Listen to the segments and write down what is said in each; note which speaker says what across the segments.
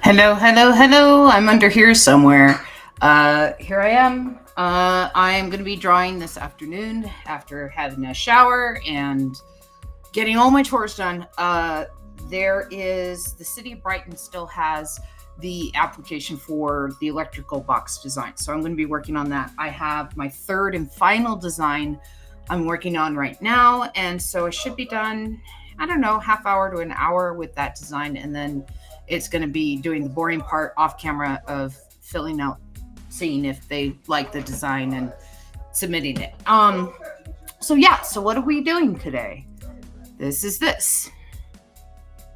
Speaker 1: Hello, hello, hello. I'm under here somewhere. Here I am. I am going to be drawing this afternoon after having a shower and getting all my chores done. There is the city of Brighton still has the application for the electrical box design. So I'm going to be working on that. I have my third and final design I'm working on right now. And so I should be done, I don't know, half hour to an hour with that design. And then it's going to be doing the boring part off camera of filling out, seeing if they like the design and submitting it. So what are we doing today? This is this.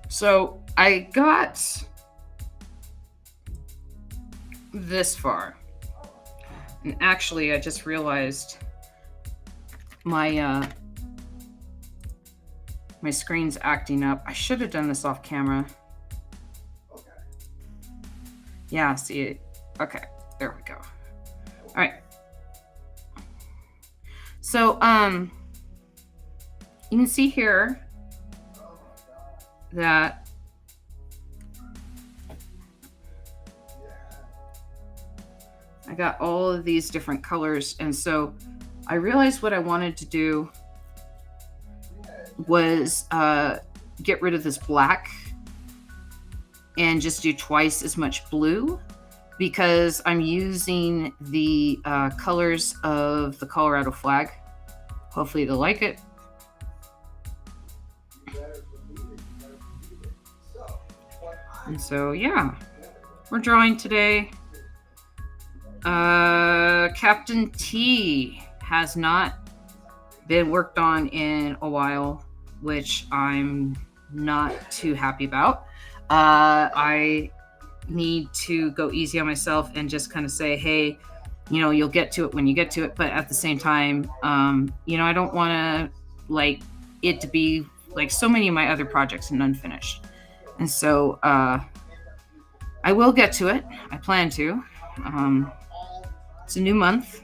Speaker 1: So I got this far. And actually, I just realized my my screen's acting up. I should have done this off camera. Okay. Yeah, see it. Okay, there we go. All right. So, you can see here that I got all of these different colors, and so I realized what I wanted to do was get rid of this black and just do twice as much blue, because I'm using the colors of the Colorado flag. Hopefully they'll like it. And so, yeah, we're drawing today. Captain T has not been worked on in a while, which I'm not too happy about. I need to go easy on myself and just kind of say, hey, you'll get to it when you get to it. But at the same time, I don't want to like it to be like so many of my other projects and unfinished. And so I will get to it. I plan to. It's a new month.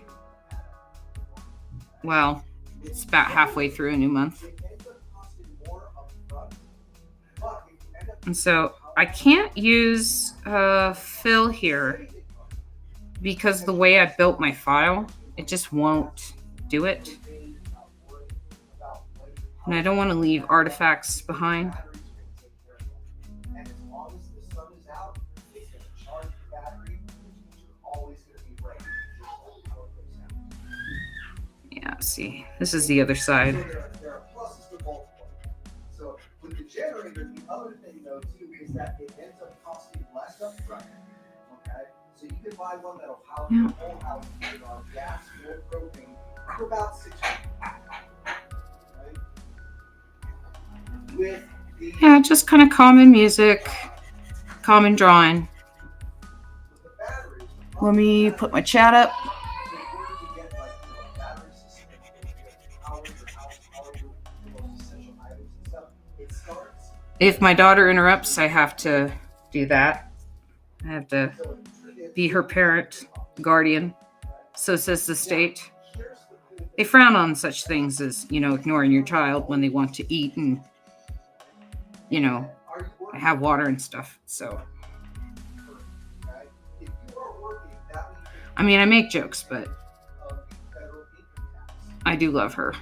Speaker 1: Well, it's about halfway through a new month. And so I can't use fill here because the way I built my file, it just won't do it. And I don't want to leave artifacts behind. Yeah, see, this is the other side.
Speaker 2: There are pluses to both. So with the generator, the other thing though too is that it ends up costing less up front. Okay, so you can buy one that'll power your whole house with gas or propane for about $600. Right? With the
Speaker 1: Just kind of common music, common drawing. Let me put my chat up. If my daughter interrupts, I have to do that. I have to be her parent, guardian. So says the state. They frown on such things as, ignoring your child when they want to eat and, have water and stuff. So, I mean, I make jokes, but I do love her.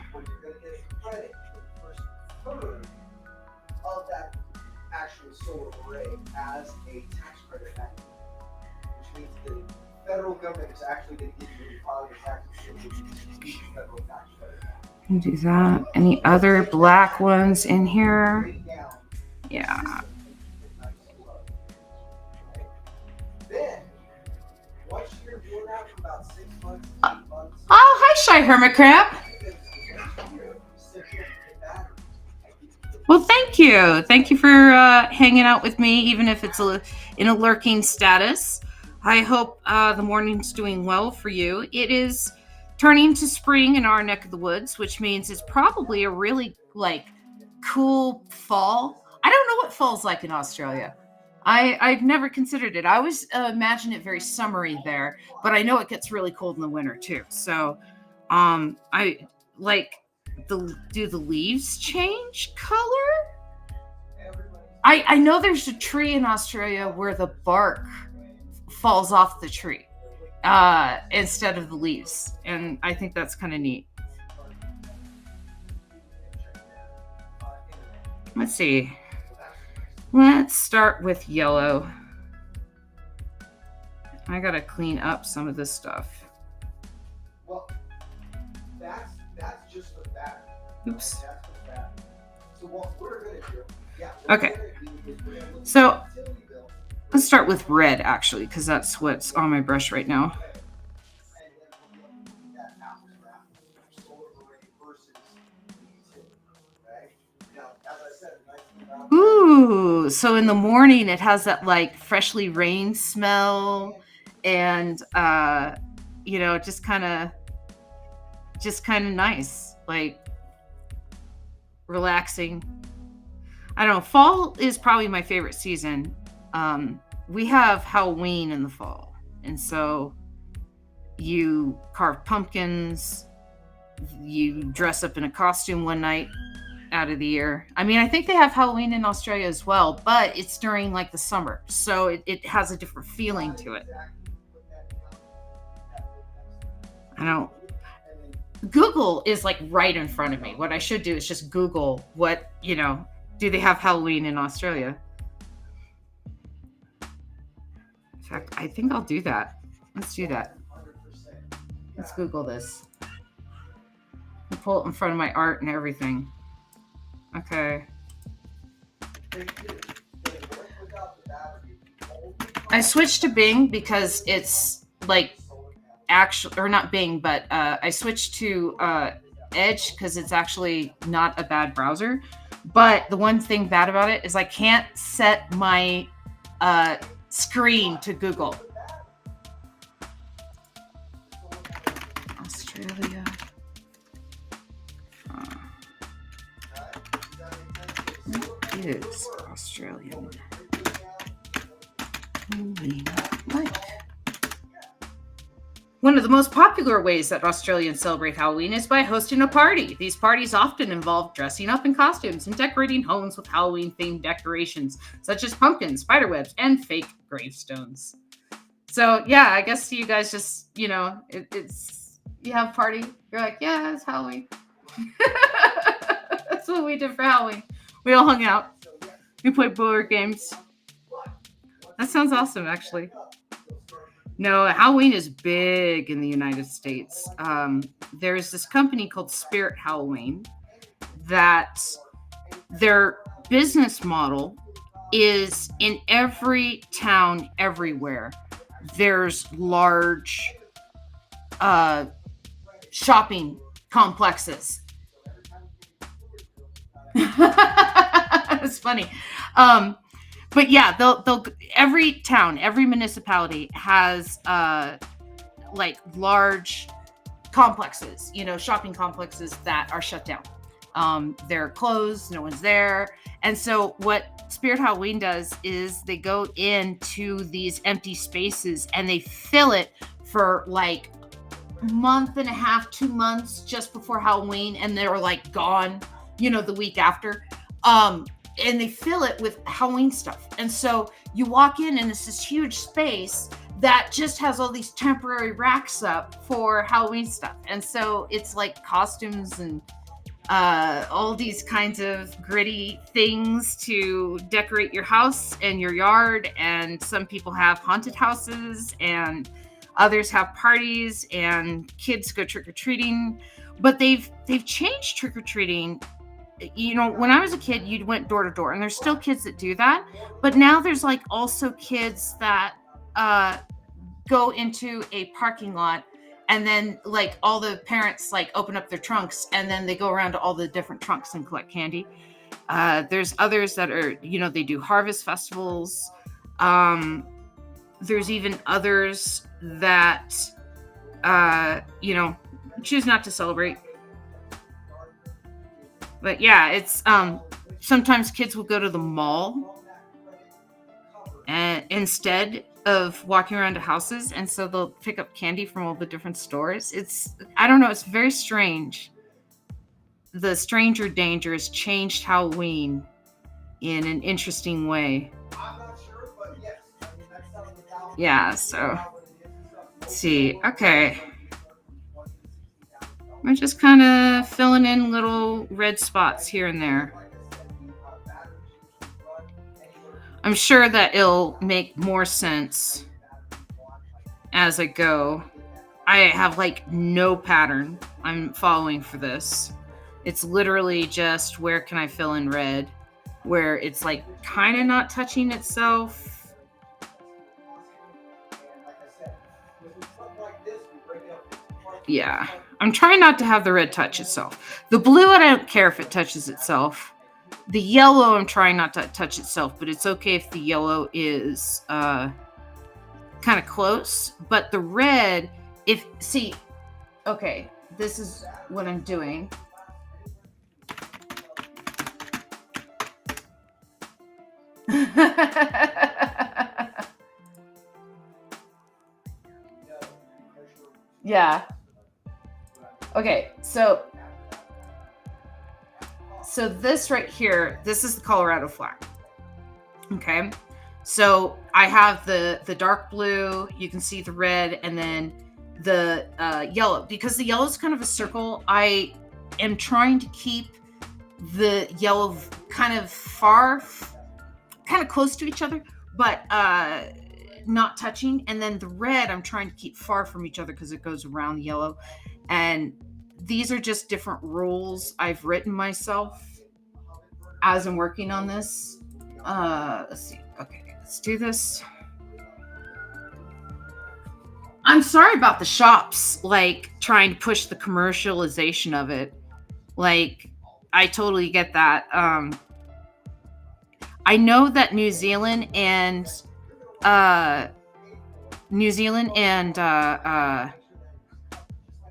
Speaker 2: Solar array as a tax credit back, which means the federal government is actually going to give you file your taxes to the federal tax credit.
Speaker 1: Do that. Any other black ones in here? Yeah.
Speaker 2: Then, once you're doing that for about 6 months, 8 months.
Speaker 1: Oh, hi, Shy Hermit Crab. Well, thank you. Thank you for hanging out with me, even if it's in a lurking status. I hope the morning's doing well for you. It is turning to spring in our neck of the woods, which means it's probably a really cool fall. I don't know what fall's like in Australia. I've never considered it. I always imagine it very summery there, but I know it gets really cold in the winter too. So I like. Do the leaves change color? I know there's a tree in Australia where the bark falls off the tree instead of the leaves, and I think that's kind of neat. Let's see. Let's start with yellow. I gotta clean up some of this stuff.
Speaker 2: Well, that's just the fact.
Speaker 1: Oops.
Speaker 2: That's the fact. So what we're gonna do? Yeah.
Speaker 1: Okay. So let's start with red, actually, because that's what's on my brush right now. Ooh, so in the morning it has that like freshly rain smell, and you know, just kind of nice, like relaxing. I don't know, fall is probably my favorite season. We have Halloween in the fall, and so you carve pumpkins, you dress up in a costume one night out of the year. I mean, I think they have Halloween in Australia as well, but it's during like the summer, so it has a different feeling to it. I don't. Google is like right in front of me. What I should do is just Google what, you know, do they have Halloween in Australia? In fact, I think I'll do that. Let's do that. Let's Google this. I'll pull it in front of my art and everything. Okay. I switched to Bing because it's like actually, or not Bing, but I switched to Edge because it's actually not a bad browser. But the one thing bad about it is I can't set my screen to Google. Australia. What is Australian Halloween like? One of the most popular ways that Australians celebrate Halloween is by hosting a party. These parties often involve dressing up in costumes and decorating homes with Halloween-themed decorations, such as pumpkins, spiderwebs, and fake gravestones. So, yeah, I guess you guys just, you know, it's you have a party. You're like, yeah, it's Halloween. That's what we did for Halloween. We all hung out. We played board games. That sounds awesome, actually. No, Halloween is big in the United States. There's this company called Spirit Halloween that their business model is in every town, everywhere. There's large shopping complexes. It's funny. But yeah, they'll every town, every municipality has like large complexes, you know, shopping complexes that are shut down. They're closed, no one's there. And so what Spirit Halloween does is they go into these empty spaces and they fill it for like a month and a half, 2 months just before Halloween, and they're like gone, you know, the week after. And they fill it with Halloween stuff. And so you walk in and it's this huge space that just has all these temporary racks up for Halloween stuff. And so it's like costumes and all these kinds of gritty things to decorate your house and your yard. And some people have haunted houses and others have parties and kids go trick-or-treating. But they've changed trick-or-treating. You know, when I was a kid, you went door to door, and there's still kids that do that. But now there's like also kids that go into a parking lot, and then like all the parents like open up their trunks, and then they go around to all the different trunks and collect candy. There's others that are, you know, they do harvest festivals. There's even others that, you know, choose not to celebrate. But yeah, it's sometimes kids will go to the mall and instead of walking around to houses, and so they'll pick up candy from all the different stores. I don't know, it's very strange. The stranger danger has changed Halloween in an interesting way.
Speaker 2: I'm not sure, but yes. I mean, that's something without.
Speaker 1: Yeah, so let's see. Okay. I'm just kind of filling in little red spots here and there. I'm sure that it'll make more sense as I go. I have like no pattern I'm following for this. It's literally just where can I fill in red, where it's like kind of not touching itself. Yeah, I'm trying not to have the red touch itself. The blue, I don't care if it touches itself. The yellow, I'm trying not to touch itself, but it's okay if the yellow is kind of close. But the red, okay, this is what I'm doing. Yeah. Okay, so this right here, this is the Colorado flag. Okay, so I have the dark blue, you can see the red, and then the yellow. Because the yellow is kind of a circle, I am trying to keep the yellow kind of close to each other, but not touching. And then the red, I'm trying to keep far from each other because it goes around the yellow. And these are just different rules I've written myself as I'm working on this. Let's see. Okay, let's do this. I'm sorry about the shops, like trying to push the commercialization of it. Like, I totally get that. I know that New Zealand and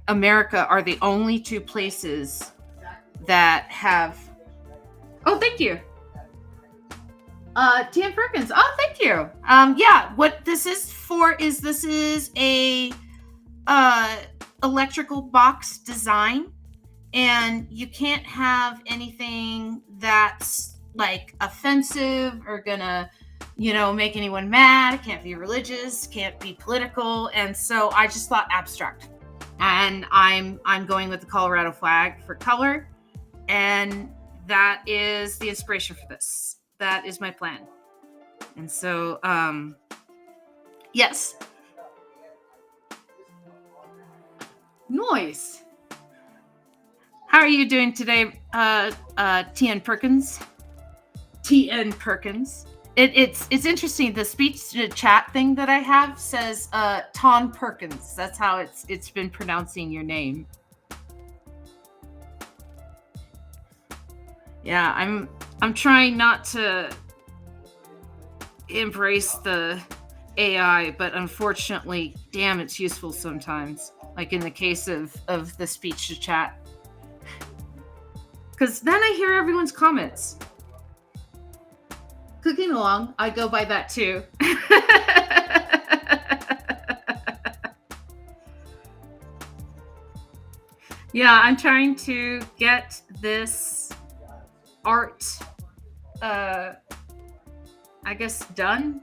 Speaker 1: America are the only two places that have. Oh, thank you. Tian Perkins. Oh, thank you. Yeah, what this is for is this is a electrical box design, and you can't have anything that's like offensive or gonna, make anyone mad. It can't be religious, can't be political, and so I just thought abstract. And I'm going with the Colorado flag for color, and that is the inspiration for this. That is my plan. And so, yes. Noise. How are you doing today, TN Perkins? TN Perkins. It's interesting. The speech to chat thing that I have says Ton Perkins. That's how it's been pronouncing your name. Yeah, I'm trying not to embrace the AI, but unfortunately, damn, it's useful sometimes. Like in the case of the speech to chat. Because then I hear everyone's comments. Cooking along, I go by that too. Yeah, I'm trying to get this art, I guess, done.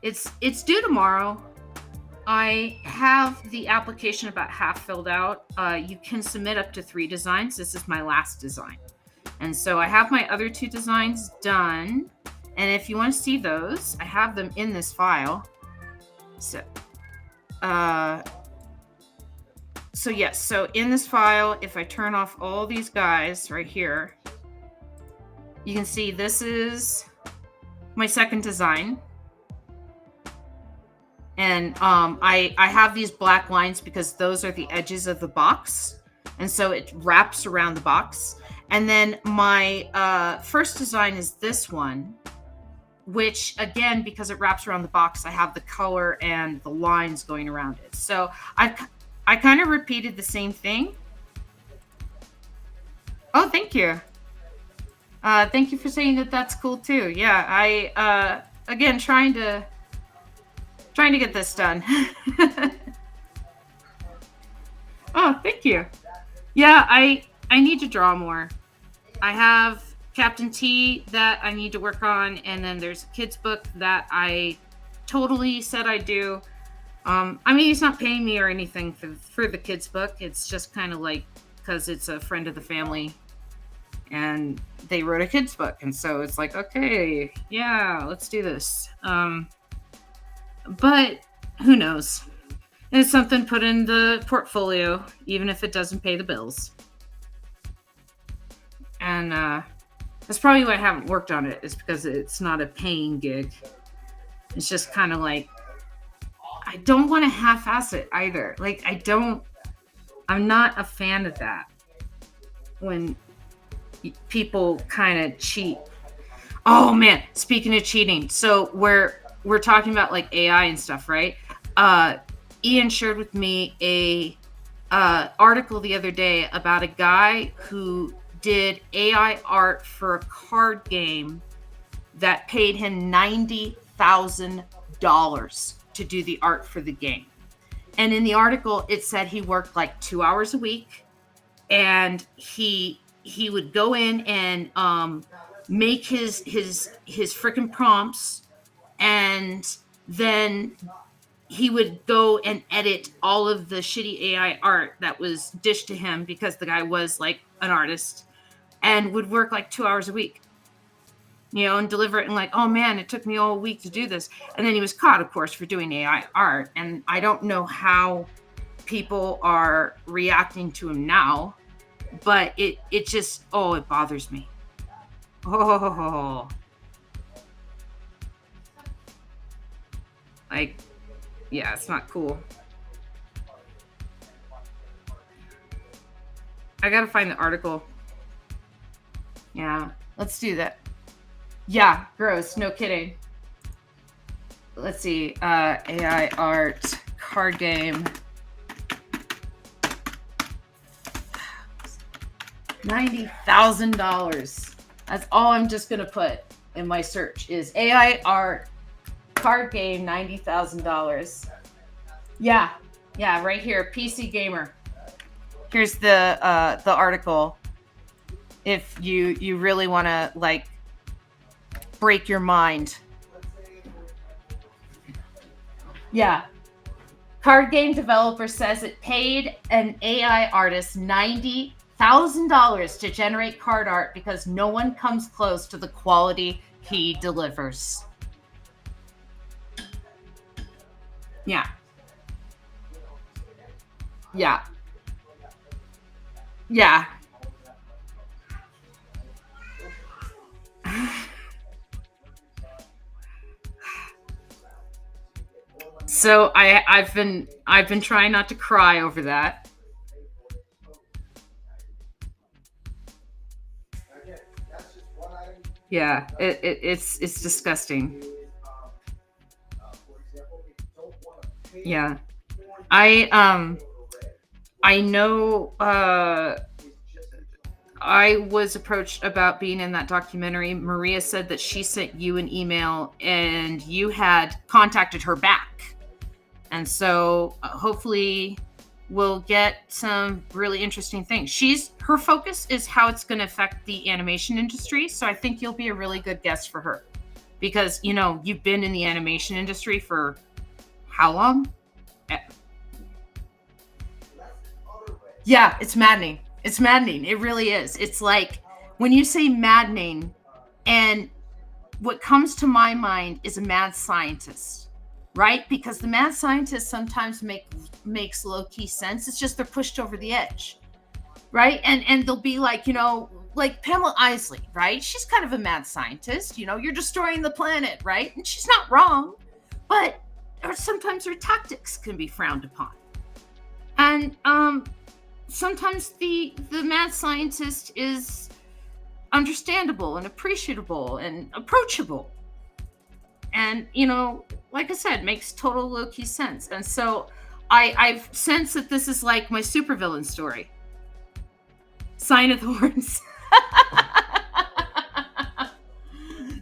Speaker 1: It's due tomorrow. I have the application about half filled out. You can submit up to 3 designs. This is my last design. And so I have my other 2 designs done. And if you want to see those, I have them in this file. So yes, so in this file, if I turn off all these guys right here, you can see this is my second design. And I have these black lines because those are the edges of the box. And so it wraps around the box. And then my first design is this one, which again, because it wraps around the box, I have the color and the lines going around it. So I kind of repeated the same thing. Oh, thank you. Thank you for saying that. That's cool too. Yeah, I again trying to get this done. Oh, thank you. Yeah, I need to draw more. I have Captain T that I need to work on, and then there's a kid's book that I totally said I'd do. I mean, he's not paying me or anything for the kids book. It's just kind of like because it's a friend of the family, and they wrote a kids book, and so it's like, okay, yeah, let's do this. But who knows? It's something put in the portfolio, even if it doesn't pay the bills. And that's probably why I haven't worked on it, is because it's not a paying gig. It's just kind of like, I don't want to half-ass it either. Like, I'm not a fan of that when people kind of cheat. Oh man, speaking of cheating, so we're talking about like AI and stuff, right? Ian shared with me a article the other day about a guy who did AI art for a card game that paid him $90,000 to do the art for the game. And in the article, it said he worked like 2 hours a week, and he would go in and make his freaking prompts, and then he would go and edit all of the shitty AI art that was dished to him, because the guy was like an artist, and would work like 2 hours a week, and deliver it, and like, oh man, it took me all week to do this. And then he was caught, of course, for doing AI art. And I don't know how people are reacting to him now, but it just, it bothers me. Like, yeah, it's not cool. I gotta find the article. Yeah, let's do that. Yeah, gross, no kidding. Let's see, AI art, card game. $90,000. That's all I'm just gonna put in my search is AI art, card game, $90,000. Yeah, right here, PC Gamer. Here's the article. If you really want to like break your mind. Yeah. Card game developer says it paid an AI artist $90,000 to generate card art because no one comes close to the quality he delivers. Yeah. So I've been trying not to cry over that. Yeah, it's disgusting. Yeah. I know I was approached about being in that documentary. Maria said that she sent you an email and you had contacted her back. And so hopefully we'll get some really interesting things. Her focus is how it's going to affect the animation industry. So I think you'll be a really good guest for her because, you've been in the animation industry for how long? Yeah, it's maddening. It's maddening. It really is. It's like when you say maddening, and what comes to my mind is a mad scientist, right? Because the mad scientist sometimes makes low-key sense. It's just they're pushed over the edge, right? And they'll be like, like Pamela Isley, right? She's kind of a mad scientist. You're destroying the planet, right? And she's not wrong, but sometimes her tactics can be frowned upon. And sometimes the mad scientist is understandable and appreciable and approachable. And, like I said, makes total low-key sense. And so I've sensed that this is like my supervillain story. Sign of the Horns.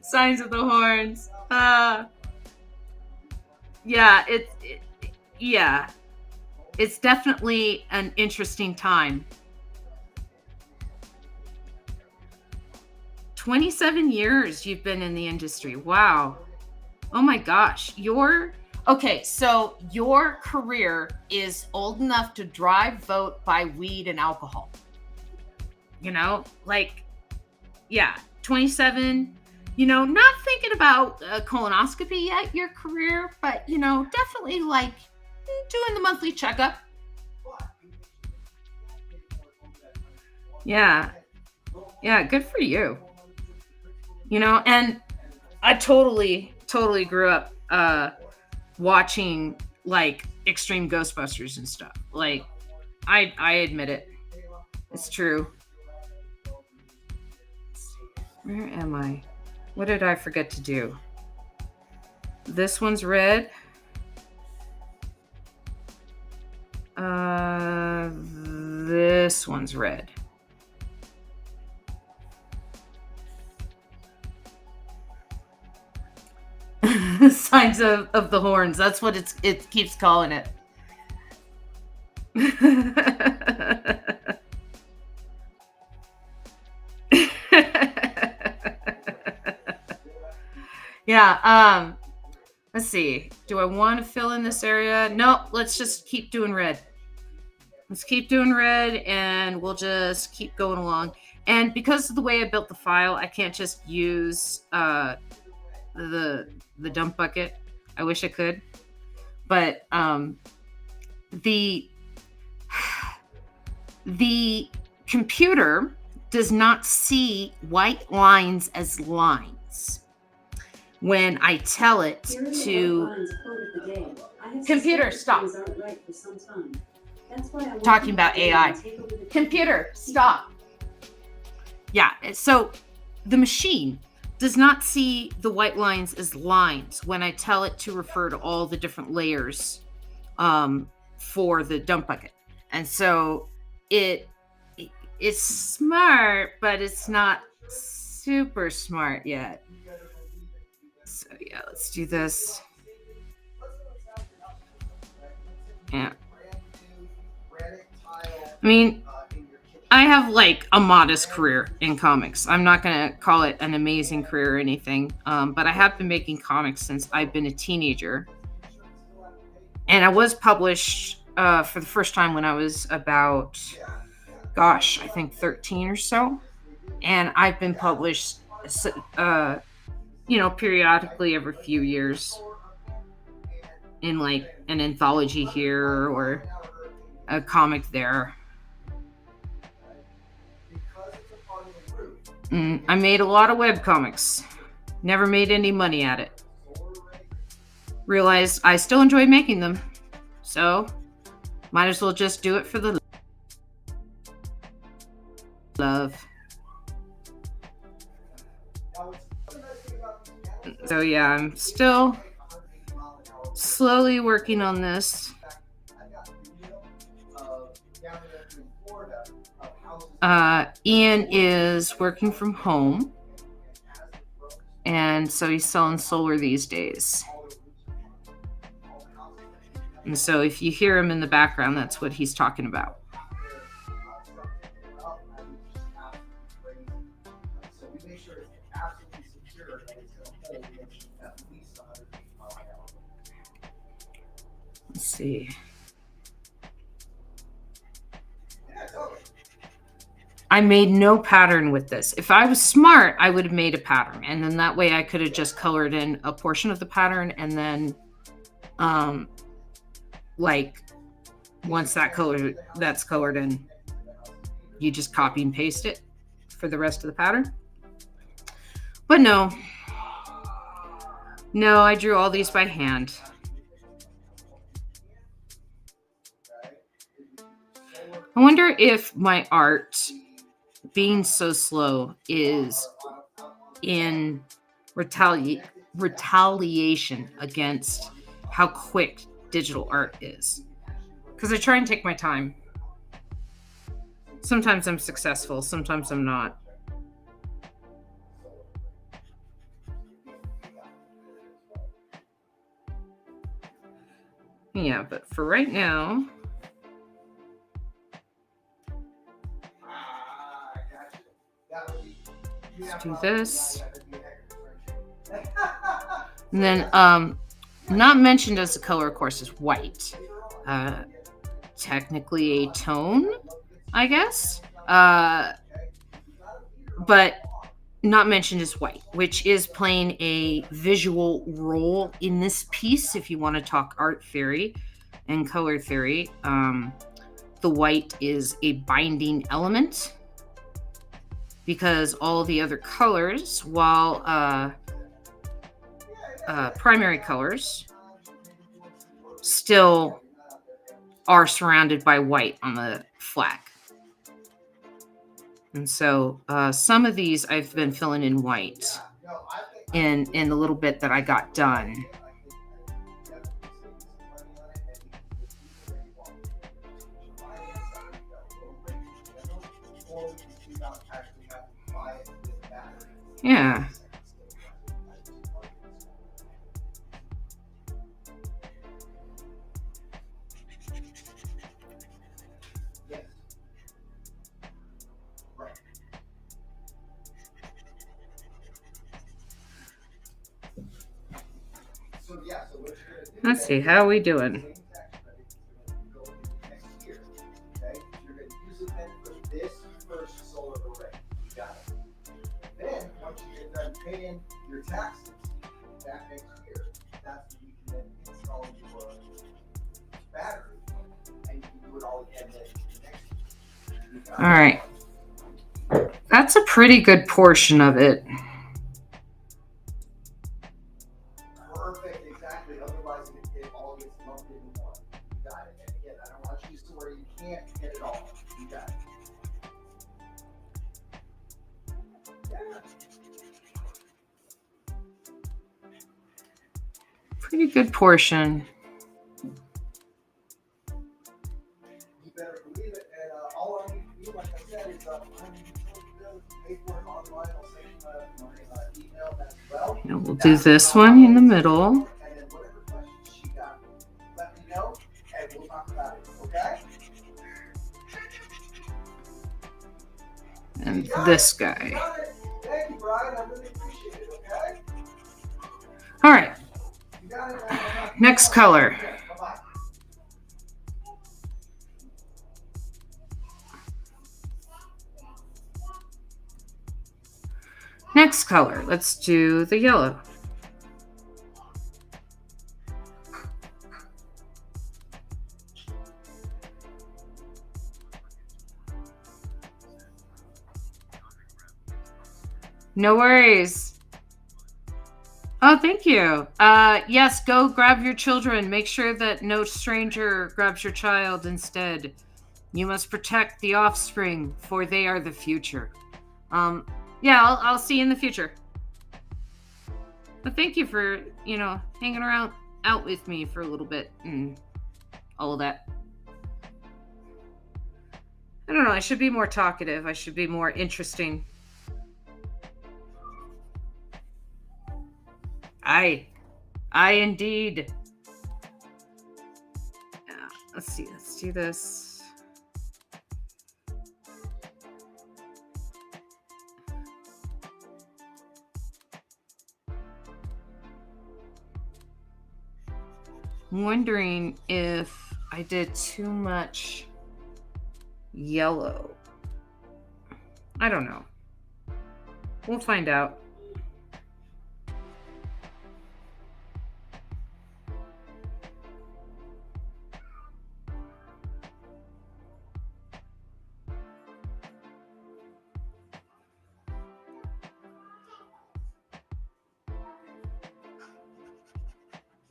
Speaker 1: Signs of the Horns. Yeah, it's definitely an interesting time. 27 years you've been in the industry. Wow. Oh my gosh. Okay, so your career is old enough to drive, vote, buy weed and alcohol. You know, like, yeah, 27, not thinking about a colonoscopy yet, your career, but, definitely like doing the monthly checkup. Yeah. Yeah, good for you. And I totally grew up watching like Extreme Ghostbusters and stuff. Like, I admit it. It's true. Where am I? What did I forget to do? This one's red. This one's red. Signs of the horns. That's what it keeps calling it. Yeah. Let's see. Do I want to fill in this area? No, let's just keep doing red. Let's keep doing red, and we'll just keep going along. And because of the way I built the file, I can't just use the dump bucket. I wish I could, but the computer does not see white lines as lines when I tell it to. Computer, stop. Talking about AI. Computer, stop. Yeah, so the machine does not see the white lines as lines when I tell it to refer to all the different layers for the dump bucket. And so it's smart, but it's not super smart yet. So yeah, let's do this. Yeah. I mean, I have like a modest career in comics. I'm not going to call it an amazing career or anything, but I have been making comics since I've been a teenager. And I was published for the first time when I was about, I think 13 or so. And I've been published, periodically every few years in like an anthology here or a comic there. I made a lot of webcomics. Never made any money at it. Realized I still enjoy making them. So, might as well just do it for the love. So yeah, I'm still slowly working on this. Ian is working from home, and so he's selling solar these days. And so if you hear him in the background, that's what he's talking about. Let's see. I made no pattern with this. If I was smart, I would have made a pattern. And then that way I could have just colored in a portion of the pattern. And then, once that's colored in, you just copy and paste it for the rest of the pattern. But no, I drew all these by hand. I wonder if my art being so slow is in retaliation against how quick digital art is. Because I try and take my time. Sometimes I'm successful, sometimes I'm not. Yeah, but for right now, Let's do this. And then not mentioned as a color, of course, is white. Technically a tone, I guess. But not mentioned is white, which is playing a visual role in this piece. If you want to talk art theory and color theory, the white is a binding element because all the other colors, while primary colors, still are surrounded by white on the flag. And so some of these I've been filling in white in the little bit that I got done. Yeah. Let's see, how are we doing?
Speaker 2: Then, once you get done paying your taxes that next year, that's when you can then install your battery and you can do it all again next year.
Speaker 1: All right. That's a pretty good portion of it.
Speaker 2: Perfect, exactly. Otherwise, it all gets lumped into one. You got it. And again, I don't want you to where you can't get it all. You got it.
Speaker 1: Pretty good portion.
Speaker 2: You better believe it. And all I need to do, like I said, is pay for it online. I'll send my email as well.
Speaker 1: Now we'll do this one in the middle.
Speaker 2: And then whatever questions she got, let me know, and we'll talk about it. Okay?
Speaker 1: And this guy.
Speaker 2: Thank you, Brian. I really appreciate it. Okay?
Speaker 1: All right.
Speaker 2: You got it.
Speaker 1: Next color.
Speaker 2: Bye-bye.
Speaker 1: Next color. Let's do the yellow. No worries. Oh, thank you. Yes, go grab your children. Make sure that no stranger grabs your child instead. You must protect the offspring, for they are the future. Yeah, I'll see you in the future. But thank you for, hanging around out with me for a little bit and all of that. I don't know. I should be more talkative. I should be more interesting. I indeed. Yeah, let's see. Let's do this. I'm wondering if I did too much yellow. I don't know. We'll find out.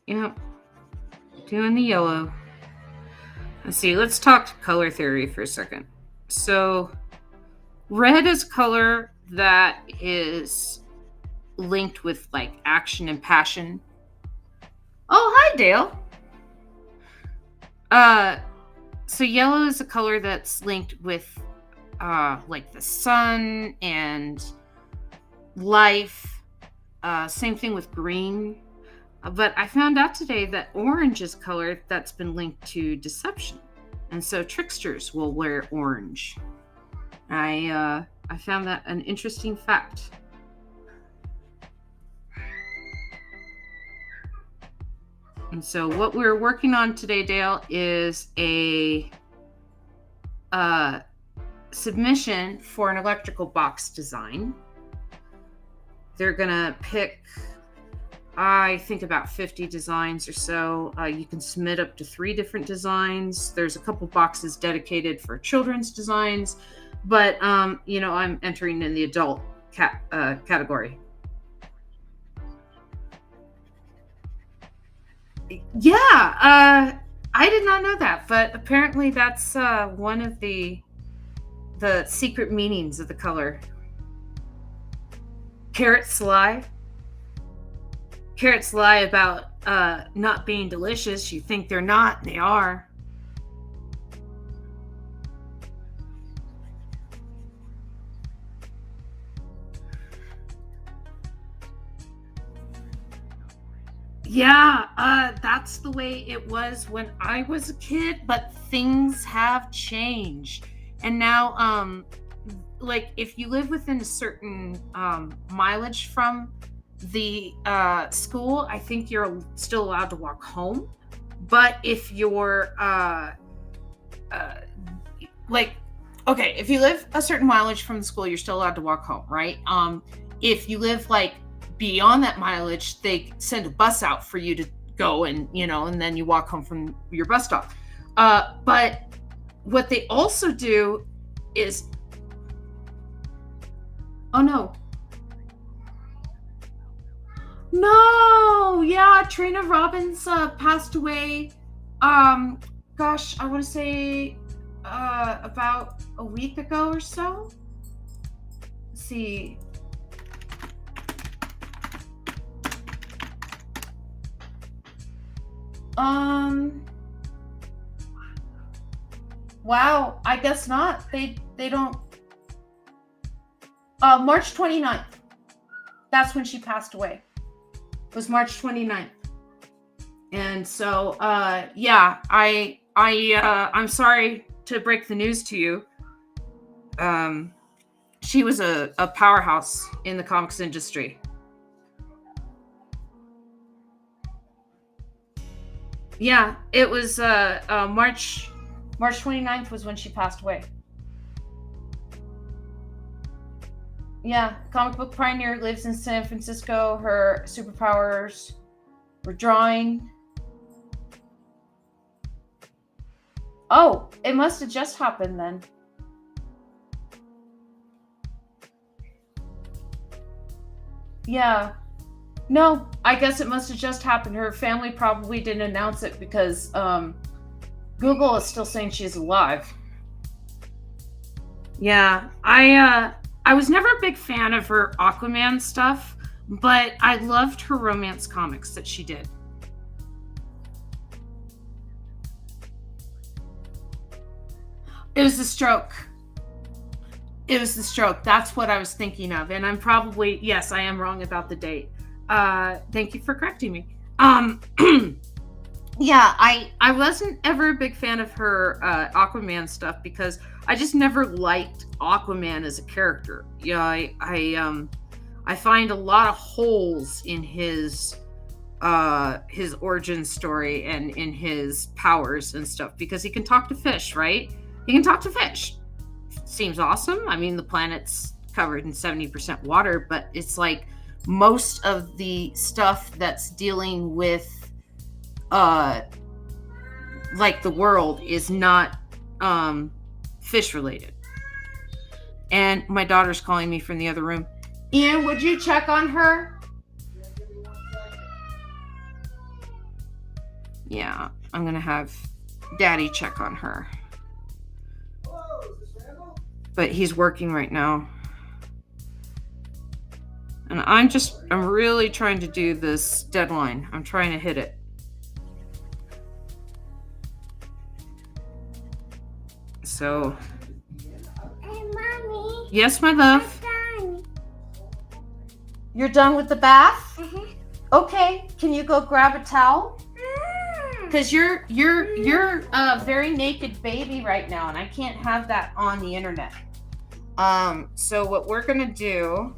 Speaker 1: Yep. Doing the yellow. Let's see. Let's talk color theory for a second. So, red is color that is linked with like action and passion. Oh, hi, Dale. So yellow is a color that's linked with like the sun and life. Same thing with green. But I found out today that orange is color that's been linked to deception. And so tricksters will wear orange. I I found that an interesting fact. And so what we're working on today, Dale, is a submission for an electrical box design. They're gonna pick, I think, about 50 designs or so. You can submit up to 3 different designs. There's a couple boxes dedicated for children's designs, but you know, I'm entering in the adult category. Yeah, I did not know that, but apparently that's one of the secret meanings of the color. Carrots lie. Carrots lie about not being delicious. You think they're not, they are. Yeah, that's the way it was when I was a kid, but things have changed. And now, like, if you live within a certain mileage from the school, I think you're still allowed to walk home. But if you're like, okay, if you live a certain mileage from the school, you're still allowed to walk home, right? If you live like beyond that mileage, they send a bus out for you to go, and you know, and then you walk home from your bus stop. But what they also do is, oh no, yeah, Trina Robbins passed away. Gosh, I want to say about a week ago or so. Let's see. Wow, I guess not. They don't. March 29th. That's when she passed away. It was March 29th. And so, yeah, I'm sorry to break the news to you. She was a powerhouse in the comics industry. Yeah, it was March 29th was when she passed away. Yeah, comic book pioneer, lives in San Francisco. Her superpowers were drawing. Oh, it must have just happened then. Yeah. No, I guess it must have just happened. Her family probably didn't announce it because Google is still saying she's alive. Yeah, I was never a big fan of her Aquaman stuff, but I loved her romance comics that she did. It was the stroke. It was the stroke. That's what I was thinking of. And I'm probably, yes, I am wrong about the date. Thank you for correcting me. Yeah, I wasn't ever a big fan of her Aquaman stuff because I just never liked Aquaman as a character. Yeah, I find a lot of holes in his origin story and in his powers and stuff because he can talk to fish, right? He can talk to fish. Seems awesome. I mean, the planet's covered in 70% water, but it's like most of the stuff that's dealing with like the world is not fish related. And my daughter's calling me from the other room. Ian, would you check on her? Yeah, I'm gonna have Daddy check on her. But he's working right now. And I'm really trying to do this deadline. I'm trying to hit it. So.
Speaker 3: Hey, Mommy.
Speaker 1: Yes, my love.
Speaker 3: I'm done.
Speaker 1: You're done with the bath?
Speaker 3: Uh-huh.
Speaker 1: Okay. Can you go grab a towel? Because you're a very naked baby right now, and I can't have that on the internet. So what we're gonna do,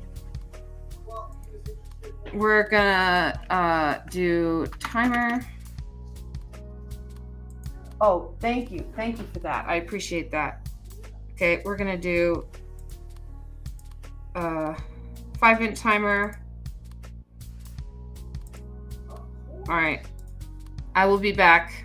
Speaker 2: Well, he was interested.
Speaker 1: we're gonna do timer. Oh, thank you for that. I appreciate that. Okay, we're gonna do 5-minute timer. All right, I will be back.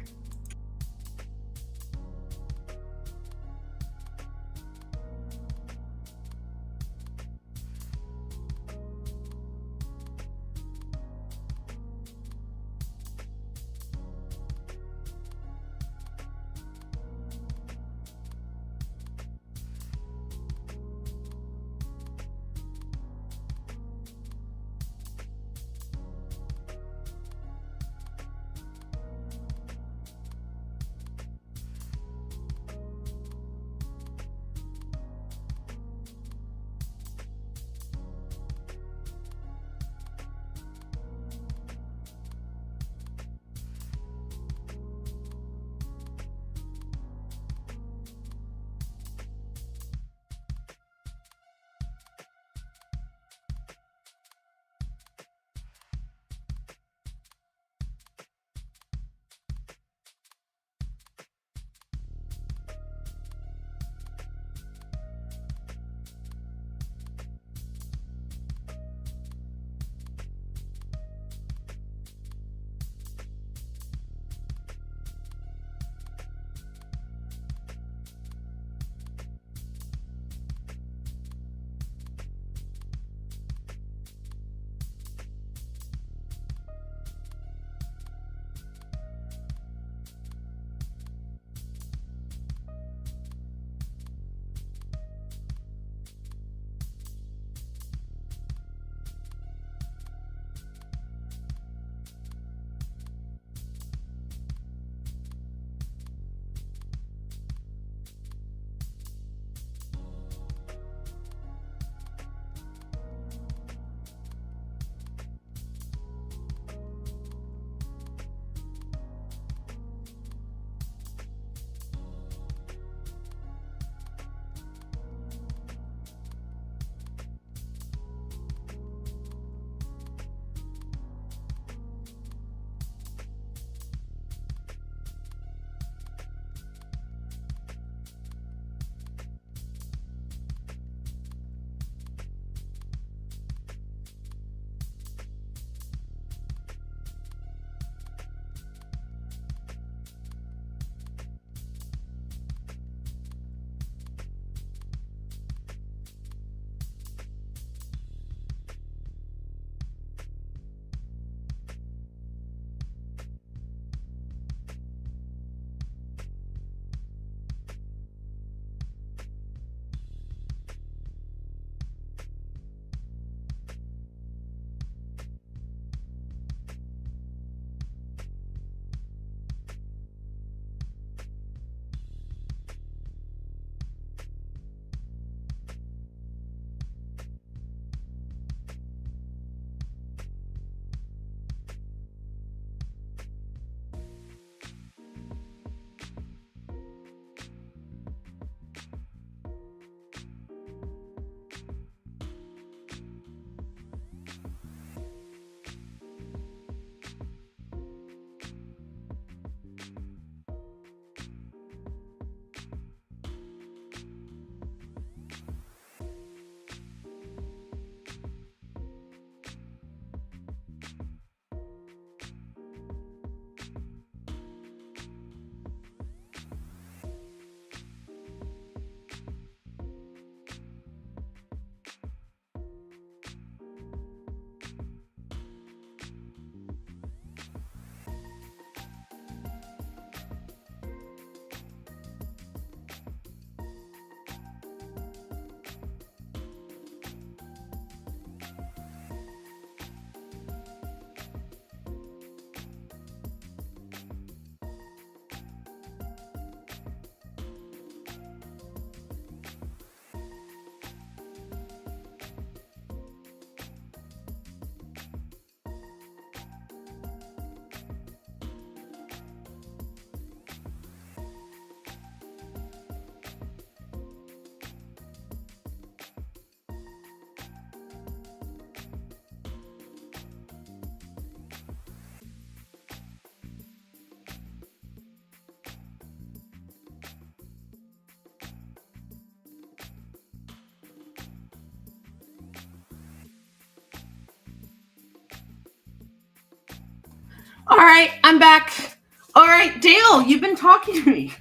Speaker 1: All right, I'm back. All right, Dale, you've been talking to me.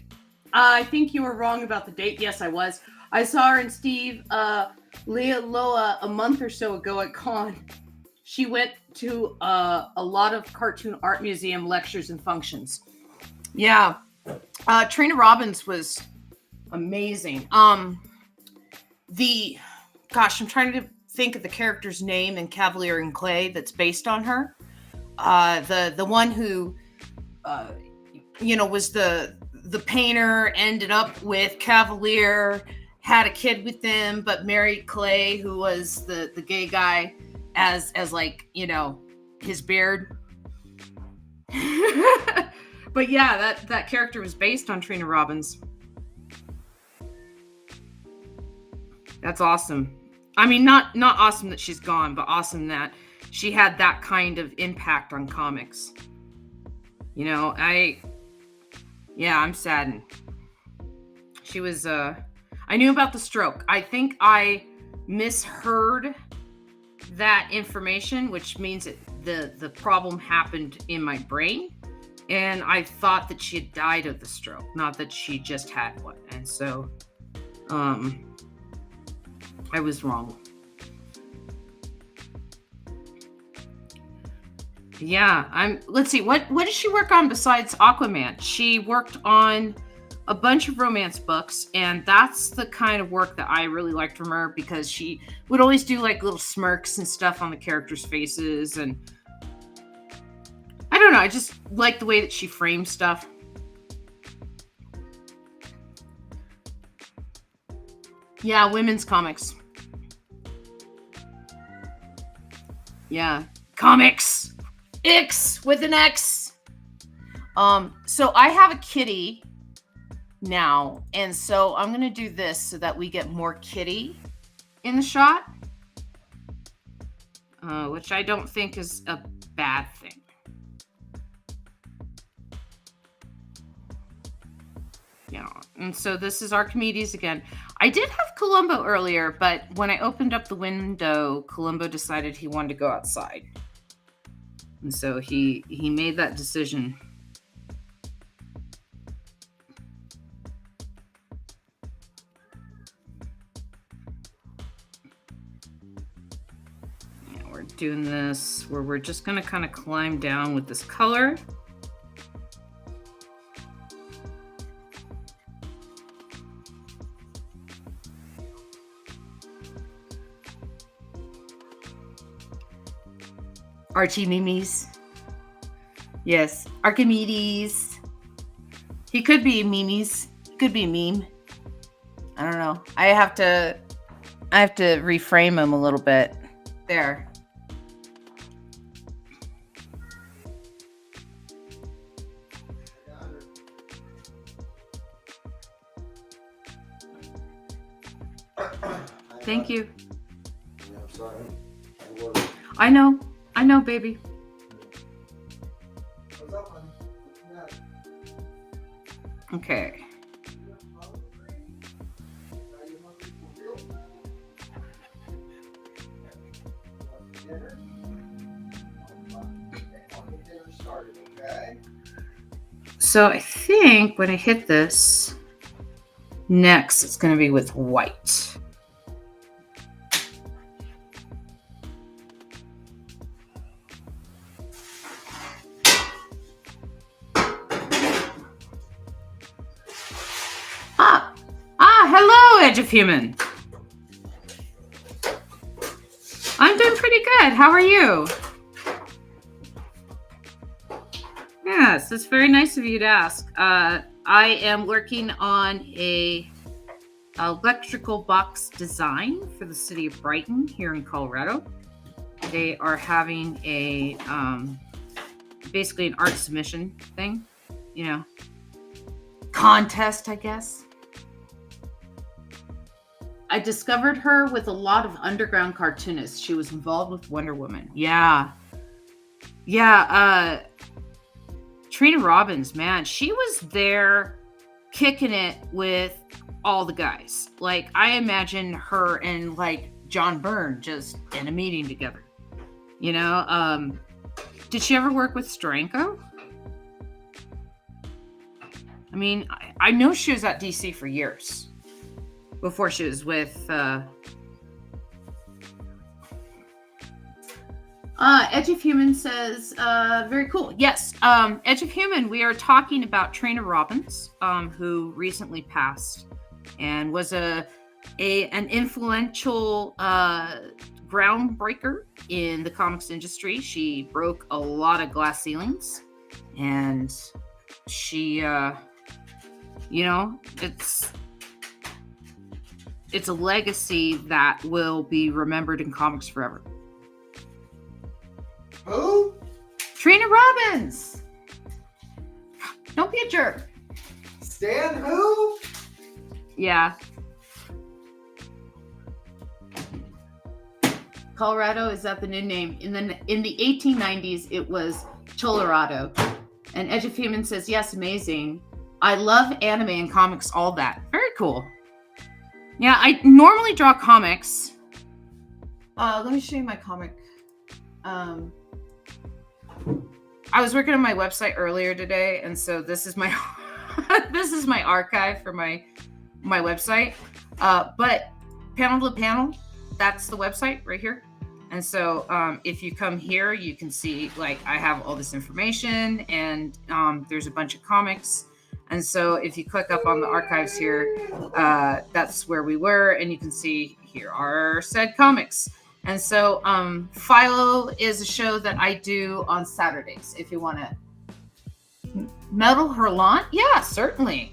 Speaker 1: I think you were wrong about the date. Yes, I was. I saw her and Steve, Leah Loa, a month or so ago at Con. She went to a lot of cartoon art museum lectures and functions. Yeah. Trina Robbins was amazing. I'm trying to think of the character's name in Cavalier and Clay that's based on her. The one who was the painter, ended up with Cavalier, had a kid with him, but married Clay, who was the gay guy, as like, his beard. But yeah, that character was based on Trina Robbins. That's awesome. I mean, not awesome that she's gone, but awesome that she had that kind of impact on comics. I'm saddened. She was, I knew about the stroke. I think I misheard that information, which means that the problem happened in my brain. And I thought that she had died of the stroke, not that she just had one. And so, I was wrong. Yeah, let's see, what did she work on besides Aquaman? She worked on a bunch of romance books, and that's the kind of work that I really liked from her, because she would always do like little smirks and stuff on the characters' faces, and I don't know, I just like the way that she framed stuff. Yeah, women's comics. Yeah, comics. X with an X. So I have a kitty now, and so I'm gonna do this so that we get more kitty in the shot, which I don't think is a bad thing. And so this is Archimedes again. I did have Columbo earlier, but when I opened up the window, Columbo decided he wanted to go outside. And so he made that decision. Yeah, we're doing this where we're just going to kind of climb down with this color. Archie Mimes. Yes, Archimedes. He could be Mimes. He could be a meme. I don't know. I have to reframe him a little bit. There. Thank you.
Speaker 2: I'm sorry.
Speaker 1: I know, baby.
Speaker 2: What's up, honey?
Speaker 1: Okay. So I think when I hit this, next it's going to be with white. Hello, Edge of Human. I'm doing pretty good. How are you? Yes, it's very nice of you to ask. I am working on a electrical box design for the city of Brighton here in Colorado. They are having a basically an art submission thing, contest, I guess. I discovered her with a lot of underground cartoonists. She was involved with Wonder Woman. Yeah. Trina Robbins, man, she was there kicking it with all the guys. Like, I imagine her and like John Byrne just in a meeting together. Did she ever work with Steranko? I mean, I know she was at DC for years before she was with Edge of Human says, very cool. Yes, Edge of Human, we are talking about Trina Robbins, who recently passed and was an influential groundbreaker in the comics industry. She broke a lot of glass ceilings, and she, it's a legacy that will be remembered in comics forever.
Speaker 2: Who?
Speaker 1: Trina Robbins. Don't be a jerk.
Speaker 2: Stan who?
Speaker 1: Yeah. Colorado, is that the new name? In the 1890s, it was Colorado. And Edge of Human says, yes, amazing. I love anime and comics, all that. Very cool. Yeah, I normally draw comics. Let me show you my comic. I was working on my website earlier today, and so this is my this is my archive for my website. But panel to panel, that's the website right here. And so if you come here, you can see like I have all this information, and there's a bunch of comics. And so if you click up on the archives here, that's where we were, and you can see here are said comics. And so Philo is a show that I do on Saturdays, if you want to. Metal Hurlant? Yeah, certainly.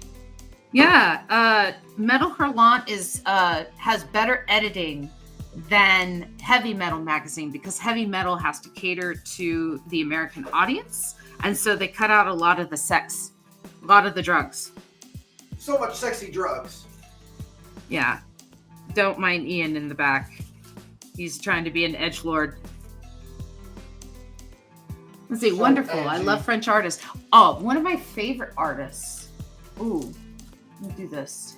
Speaker 1: Yeah, Metal Hurlant is has better editing than Heavy Metal magazine, because Heavy Metal has to cater to the American audience, and so they cut out a lot of the sex, a lot of the drugs.
Speaker 2: So much sexy drugs.
Speaker 1: Yeah, don't mind Ian in the back. He's trying to be an edgelord. Let's see,
Speaker 2: So
Speaker 1: wonderful.
Speaker 2: edgy.
Speaker 1: I love French artists. Oh, one of my favorite artists. Ooh, let me do this.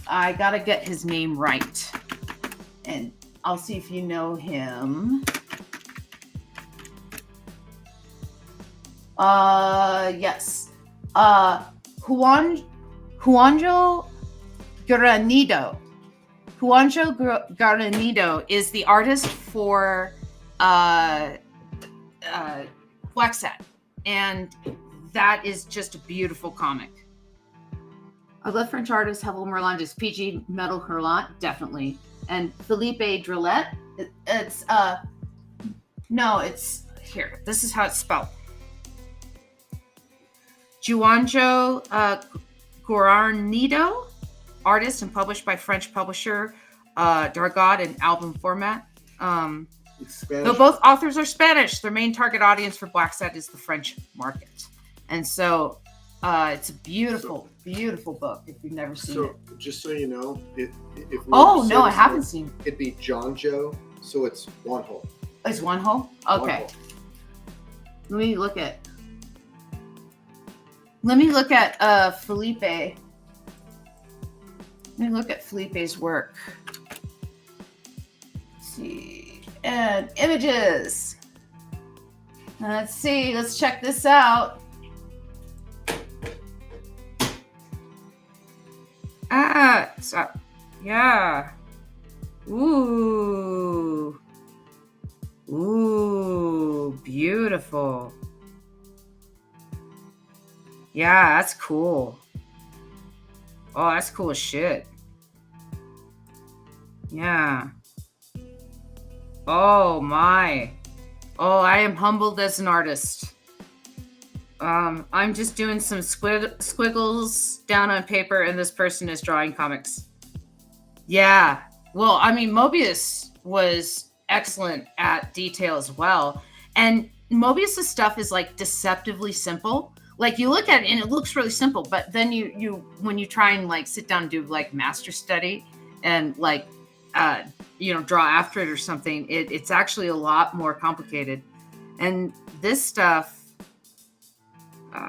Speaker 1: I gotta get his name right. And I'll see if you know him. Yes. Juanjo Garanido. Juanjo Garanido is the artist for Black Sat, and that is just a beautiful comic. I love French artist Hevel Merlandes. PG Metal Hurlant, definitely. And Felipe Drillette, it's here. This is how it's spelled. Juanjo Guarnido, artist and published by French publisher Dargaud in album format. Though both authors are Spanish, their main target audience for Black Sat is the French market. And so it's a beautiful, beautiful book if you've never seen it.
Speaker 4: Just so you know, if
Speaker 1: Oh, no, I haven't seen it.
Speaker 4: It'd be John Joe, so it's one hole.
Speaker 1: It's one hole?
Speaker 4: One
Speaker 1: Okay.
Speaker 4: hole.
Speaker 1: Let me look at Felipe. Let me look at Felipe's work. Let's see. And images. Let's see. Let's check this out. So, yeah. Ooh. Ooh, beautiful. Yeah, that's cool. Oh, that's cool as shit. Yeah. Oh my. Oh, I am humbled as an artist. I'm just doing some squiggles down on paper, and this person is drawing comics. Yeah. Well, I mean, Mobius was excellent at detail as well. And Mobius's stuff is like deceptively simple. Like you look at it and it looks really simple, but then you when you try and like sit down and do like master study and like draw after it or something, it's actually a lot more complicated. And this stuff,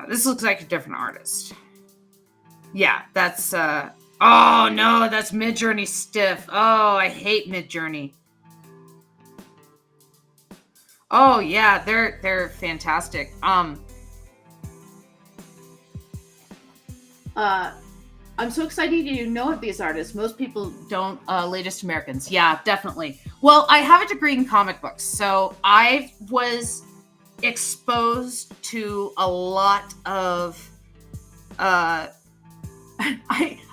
Speaker 1: this looks like a different artist. Yeah, that's oh no, that's Midjourney stiff. Oh, I hate Midjourney. Oh yeah, they're fantastic. I'm so excited you know of these artists. Most people don't. Latest Americans, yeah, definitely. Well, I have a degree in comic books, so I was exposed to a lot of. I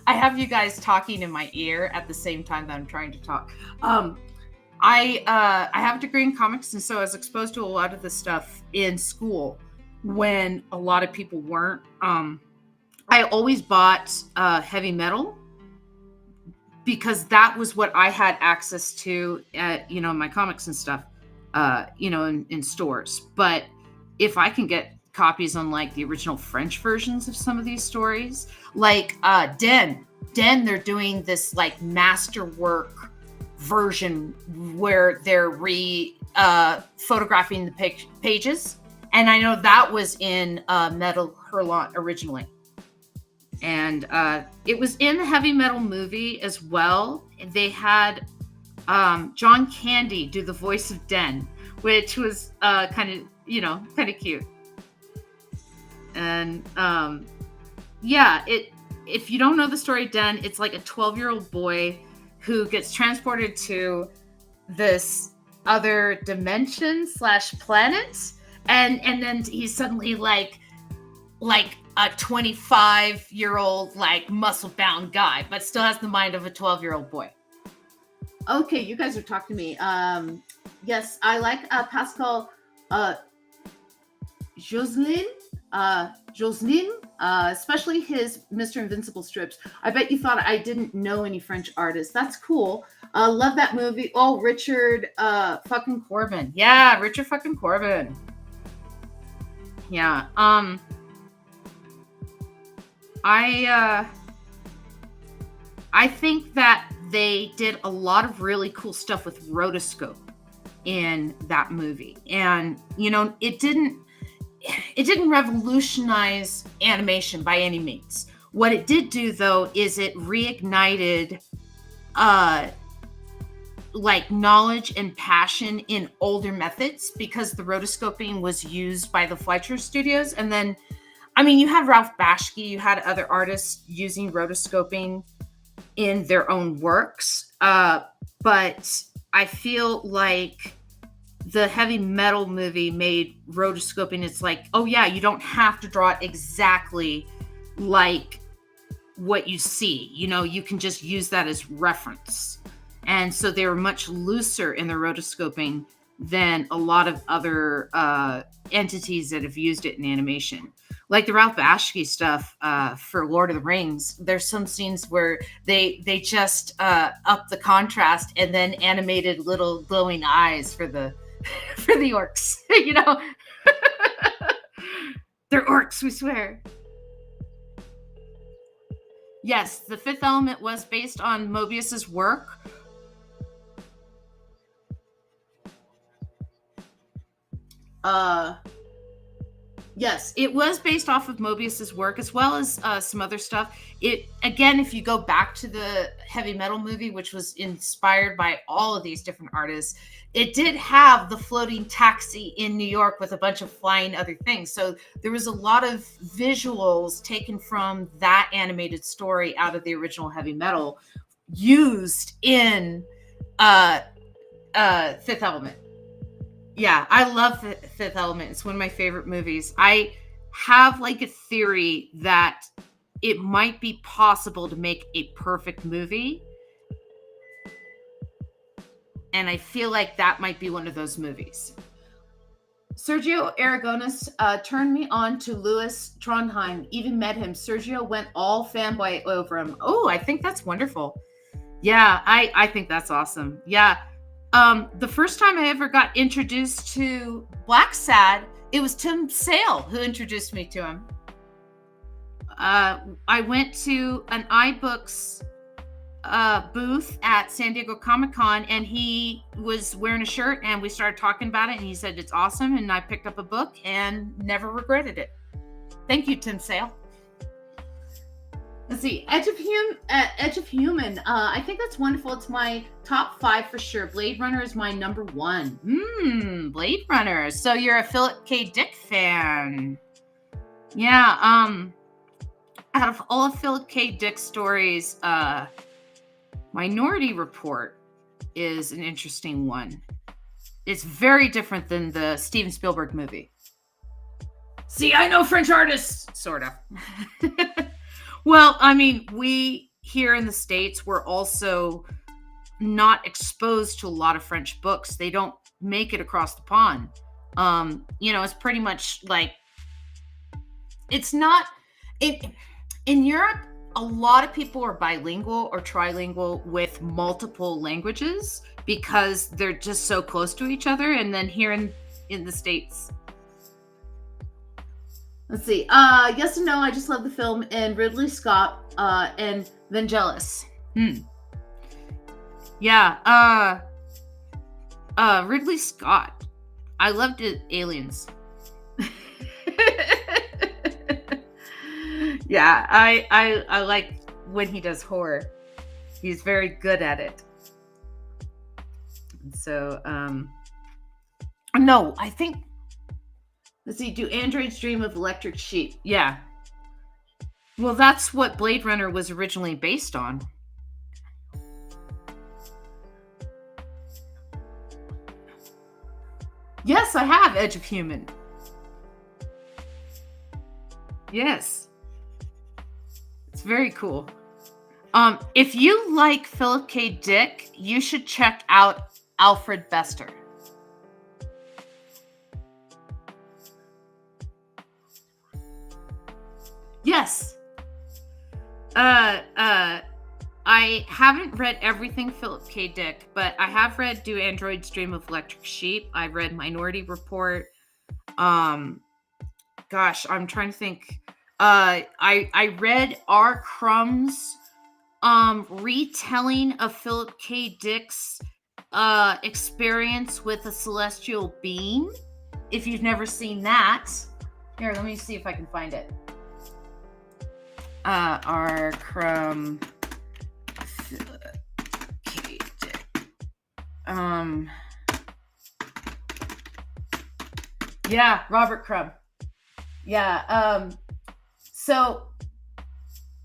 Speaker 1: have you guys talking in my ear at the same time that I'm trying to talk. I have a degree in comics, and so I was exposed to a lot of this stuff in school when a lot of people weren't. I always bought heavy metal because that was what I had access to at, my comics and stuff, in stores. But if I can get copies on like the original French versions of some of these stories, like Den, they're doing this like masterwork version where they're photographing the pages. And I know that was in Metal Hurlant originally. And it was in the heavy metal movie as well. And they had John Candy do the voice of Den, which was kind of cute. And if you don't know the story of Den, it's like a 12-year-old boy who gets transported to this other dimension / planet, and then he's suddenly like a 25-year-old like muscle-bound guy, but still has the mind of a 12-year-old boy. Okay, you guys are talking to me. Yes, I like Pascal Jocelyn, especially his Mr. Invincible strips. I bet you thought I didn't know any French artists. That's cool. Love that movie. Oh, Richard fucking Corbin. Yeah, Richard fucking Corbin. Yeah. I think that they did a lot of really cool stuff with rotoscope in that movie. And, it didn't revolutionize animation by any means. What it did do, though, is it reignited knowledge and passion in older methods, because the rotoscoping was used by the Fleischer Studios. And then, you had Ralph Bashki, you had other artists using rotoscoping in their own works. But I feel like the heavy metal movie made rotoscoping, it's like, oh yeah, you don't have to draw it exactly like what you see. You can just use that as reference. And so they were much looser in their rotoscoping than a lot of other entities that have used it in animation. Like the Ralph Bashki stuff for Lord of the Rings, there's some scenes where they just up the contrast and then animated little glowing eyes for the orcs. They're orcs, we swear. Yes, The Fifth Element was based on Mobius's work. Yes, it was based off of Mobius's work, as well as some other stuff. Again, if you go back to the heavy metal movie, which was inspired by all of these different artists, it did have the floating taxi in New York with a bunch of flying other things. So there was a lot of visuals taken from that animated story out of the original heavy metal used in Fifth Element. Yeah, I love Fifth Element. It's one of my favorite movies. I have like a theory that it might be possible to make a perfect movie. And I feel like that might be one of those movies. Sergio Aragonis turned me on to Louis Trondheim. Even met him. Sergio went all fanboy over him. Oh, I think that's wonderful. Yeah, I think that's awesome. Yeah. The first time I ever got introduced to Black Sad, it was Tim Sale who introduced me to him. I went to an iBooks booth at San Diego Comic-Con, and he was wearing a shirt, and we started talking about it, and he said it's awesome, and I picked up a book and never regretted it. Thank you, Tim Sale. Let's see, Edge of Human. I think that's wonderful. It's my top 5 for sure. Blade Runner is my number 1. Blade Runner. So you're a Philip K. Dick fan. Yeah. Out of all of Philip K. Dick stories, Minority Report is an interesting one. It's very different than the Steven Spielberg movie. See, I know French artists, sort of. Well, I mean, we here in the States, we're also not exposed to a lot of French books. They don't make it across the pond. It's pretty much like, it's not, in Europe, a lot of people are bilingual or trilingual with multiple languages because they're just so close to each other. And then here in the States, let's see. Yes and no. I just love the film, and Ridley Scott and Vangelis. Yeah. Ridley Scott. I loved it. Aliens. Yeah, I like when he does horror. He's very good at it. And so, no, I think. Let's see, do androids dream of electric sheep? Yeah. Well, that's what Blade Runner was originally based on. Yes, I have Edge of Human. Yes. It's very cool. If you like Philip K. Dick, you should check out Alfred Bester. Yes. I haven't read everything Philip K. Dick, but I have read Do Androids Dream of Electric Sheep? I've read Minority Report. Gosh, I'm trying to think. I read R. Crumb's retelling of Philip K. Dick's experience with a celestial being. If you've never seen that, here, let me see if I can find it. R. Crumb, Philip K. Dick. Yeah, Robert Crumb. Yeah. So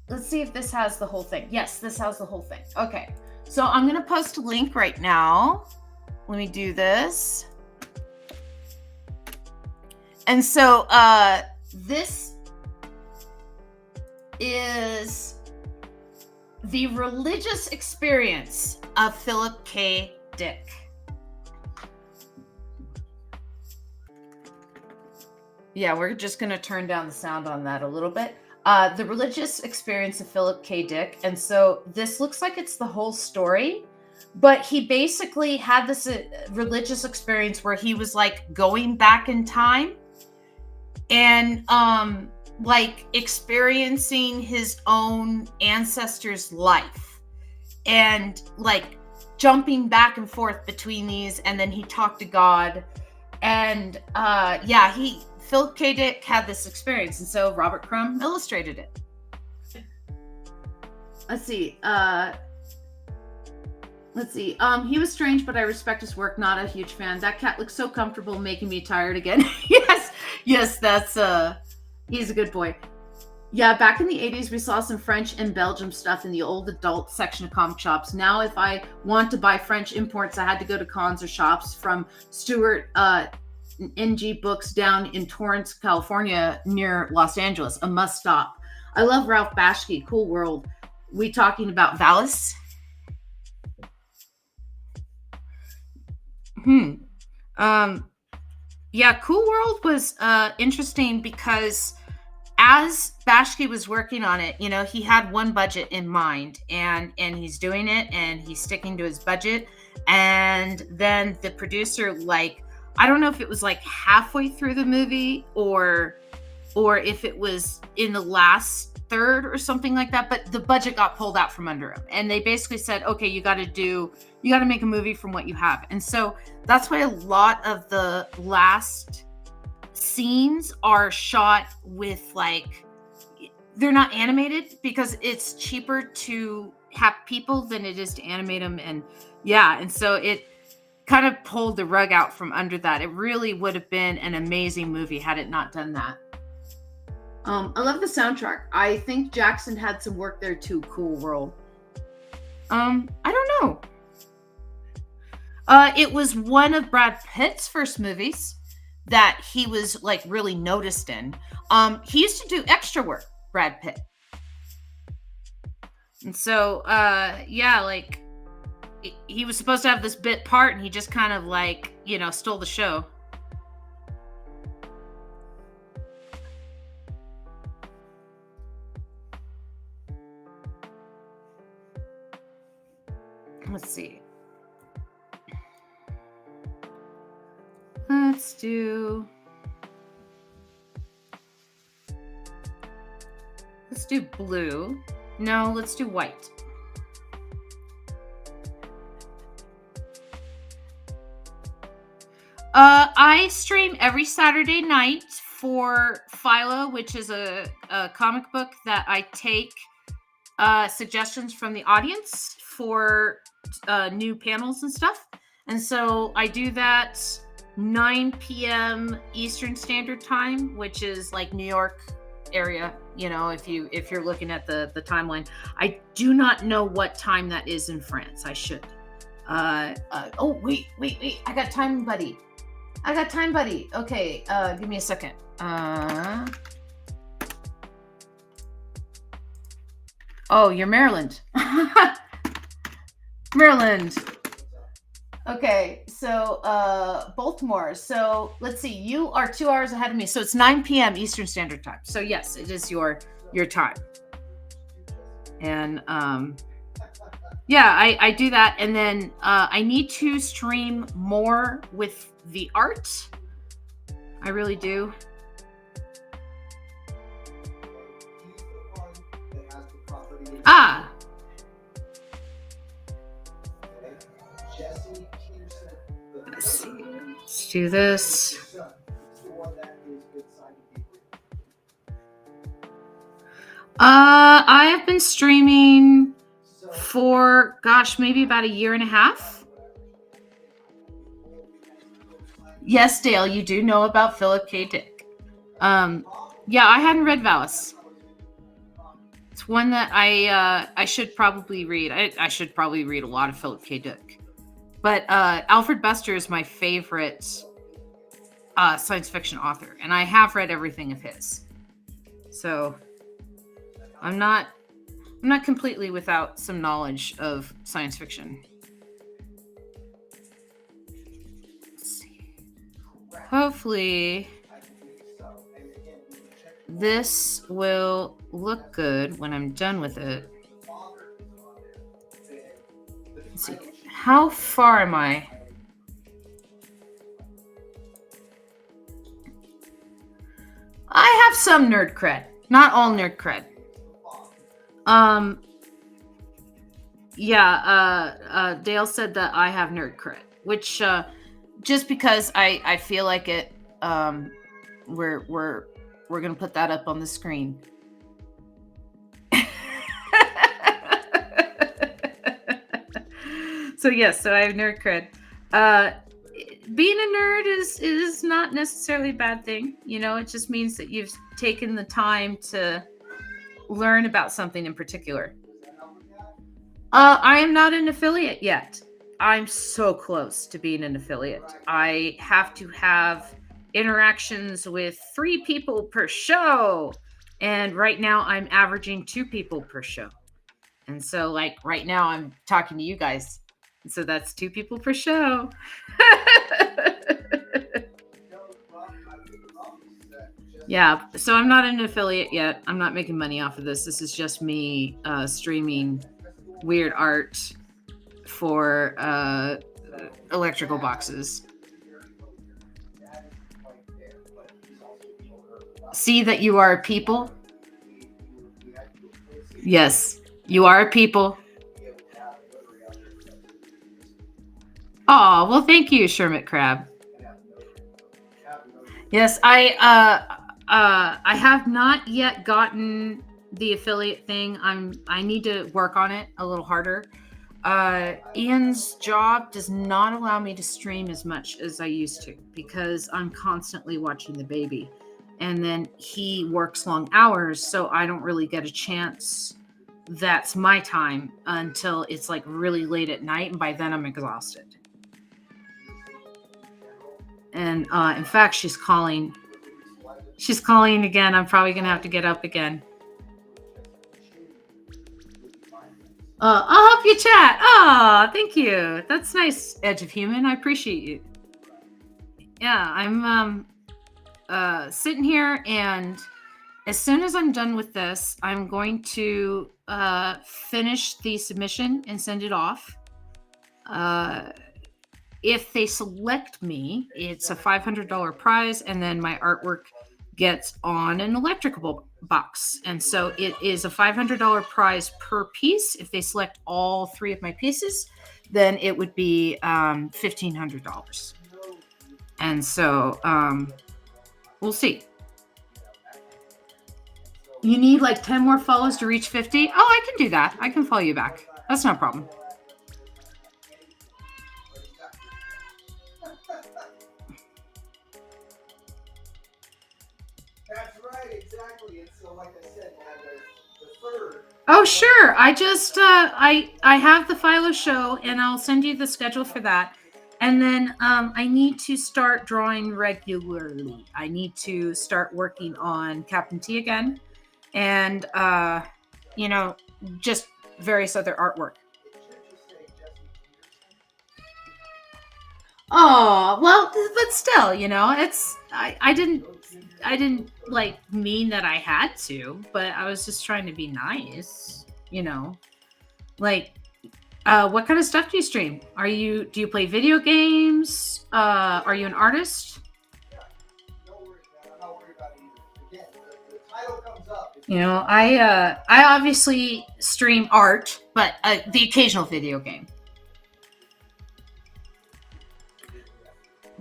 Speaker 1: let's see if this has the whole thing. Yes, this has the whole thing. Okay. So I'm going to post a link right now. Let me do this. And so this is the religious experience of Philip K. Dick. Yeah, we're just going to turn down the sound on that a little bit. The religious experience of Philip K. Dick. And so this looks like it's the whole story, but he basically had this religious experience where he was like going back in time and like experiencing his own ancestors' life and like jumping back and forth between these. And then he talked to God. And Philip K. Dick had this experience, and so Robert Crumb illustrated it. Let's see. He was strange, but I respect his work. Not a huge fan. That cat looks so comfortable, making me tired again. Yes, that's he's a good boy. Yeah, back in the 80s, we saw some French and Belgium stuff in the old adult section of comic shops. Now, if I want to buy French imports, I had to go to cons or shops from Stewart NG Books down in Torrance, California, near Los Angeles. A must stop. I love Ralph Bashki. Cool World. We talking about Valis? Yeah, Cool World was interesting because as Bashki was working on it, you know, he had one budget in mind, and he's doing it, and he's sticking to his budget. And then the producer, like, I don't know if it was like halfway through the movie or if it was in the last third or something like that, but the budget got pulled out from under him, and they basically said, okay, you got to make a movie from what you have. And so that's why a lot of the last scenes are shot with like they're not animated because it's cheaper to have people than it is to animate them. And yeah, and so it kind of pulled the rug out from under that. It really would have been an amazing movie had it not done that. I love the soundtrack. I think Jackson had some work there too. Cool World. I don't know. It was one of Brad Pitt's first movies that he was like really noticed in. He used to do extra work, Brad Pitt. And so, yeah, like he was supposed to have this bit part and he just kind of like, you know, stole the show. Let's see. Let's do blue. No, let's do white. I stream every Saturday night for Philo, which is a comic book that I take suggestions from the audience for new panels and stuff. And so I do that 9 p.m. Eastern Standard Time, which is like New York area, you know, if you're looking at the timeline. I do not know what time that is in France. I should. Oh, wait. I got time buddy. Okay, give me a second. Oh, you're Maryland. Maryland. Okay, so Baltimore. So let's see, you are 2 hours ahead of me. So it's 9 p.m. Eastern Standard Time. So yes, it is your time. And yeah, I do that. And then I need to stream more with the art. I really do. Ah. Let's see. Let's do this. I have been streaming for, gosh, maybe about a year and a half. Yes, Dale, you do know about Philip K. Dick. Yeah, I hadn't read Valis. It's one that I should probably read. I should probably read a lot of Philip K. Dick. But Alfred Bester is my favorite science fiction author, and I have read everything of his. So I'm not completely without some knowledge of science fiction. Let's see. Hopefully this will look good when I'm done with it. Let's see. How far am I? I have some nerd cred. Not all nerd cred. Yeah, Dale said that I have nerd cred, which just because I feel like it, we're gonna put that up on the screen. So yes, so I have nerd cred. Being a nerd is not necessarily a bad thing, you know. It just means that you've taken the time to learn about something in particular. I am not an affiliate yet. I'm so close to being an affiliate. I have to have interactions with 3 people per show. And right now I'm averaging 2 people per show. And so like right now I'm talking to you guys. And so that's 2 people per show. Yeah, so I'm not an affiliate yet. I'm not making money off of this. This is just me streaming weird art for electrical boxes. See that you are a people? Yes, you are a people. Oh, well, thank you, Shermit Crab. Yes, I have not yet gotten the affiliate thing. I need to work on it a little harder. Ian's job does not allow me to stream as much as I used to because I'm constantly watching the baby. And then he works long hours, so I don't really get a chance. That's my time until it's like really late at night, and by then I'm exhausted. And in fact, she's calling. She's calling again. I'm probably gonna have to get up again. I'll help you chat. Oh, thank you. That's nice, Edge of Human. I appreciate you. Yeah, I'm sitting here, and as soon as I'm done with this, I'm going to finish the submission and send it off. If they select me, it's a $500 prize, and then my artwork gets on an electrical box. And so it is a $500 prize per piece. If they select all 3 of my pieces, then it would be $1,500. And so we'll see. You need like 10 more follows to reach 50. Oh, I can do that. I can follow you back. That's not a problem.
Speaker 2: That's right, exactly. And so, like I said, the third.
Speaker 1: Oh, sure. I just I have the Philo show, and I'll send you the schedule for that. And then I need to start drawing regularly. I need to start working on Captain T again, and you know, just various other artwork. Oh, well, but still, you know, it's I didn't like mean that I had to, but I was just trying to be nice, you know. Like what kind of stuff do you stream? Do you play video games? Are you an artist?
Speaker 2: Yeah, don't worry, man. I'm not worried about it either. Again, the title comes up.
Speaker 1: You know, I obviously stream art, but the occasional video game.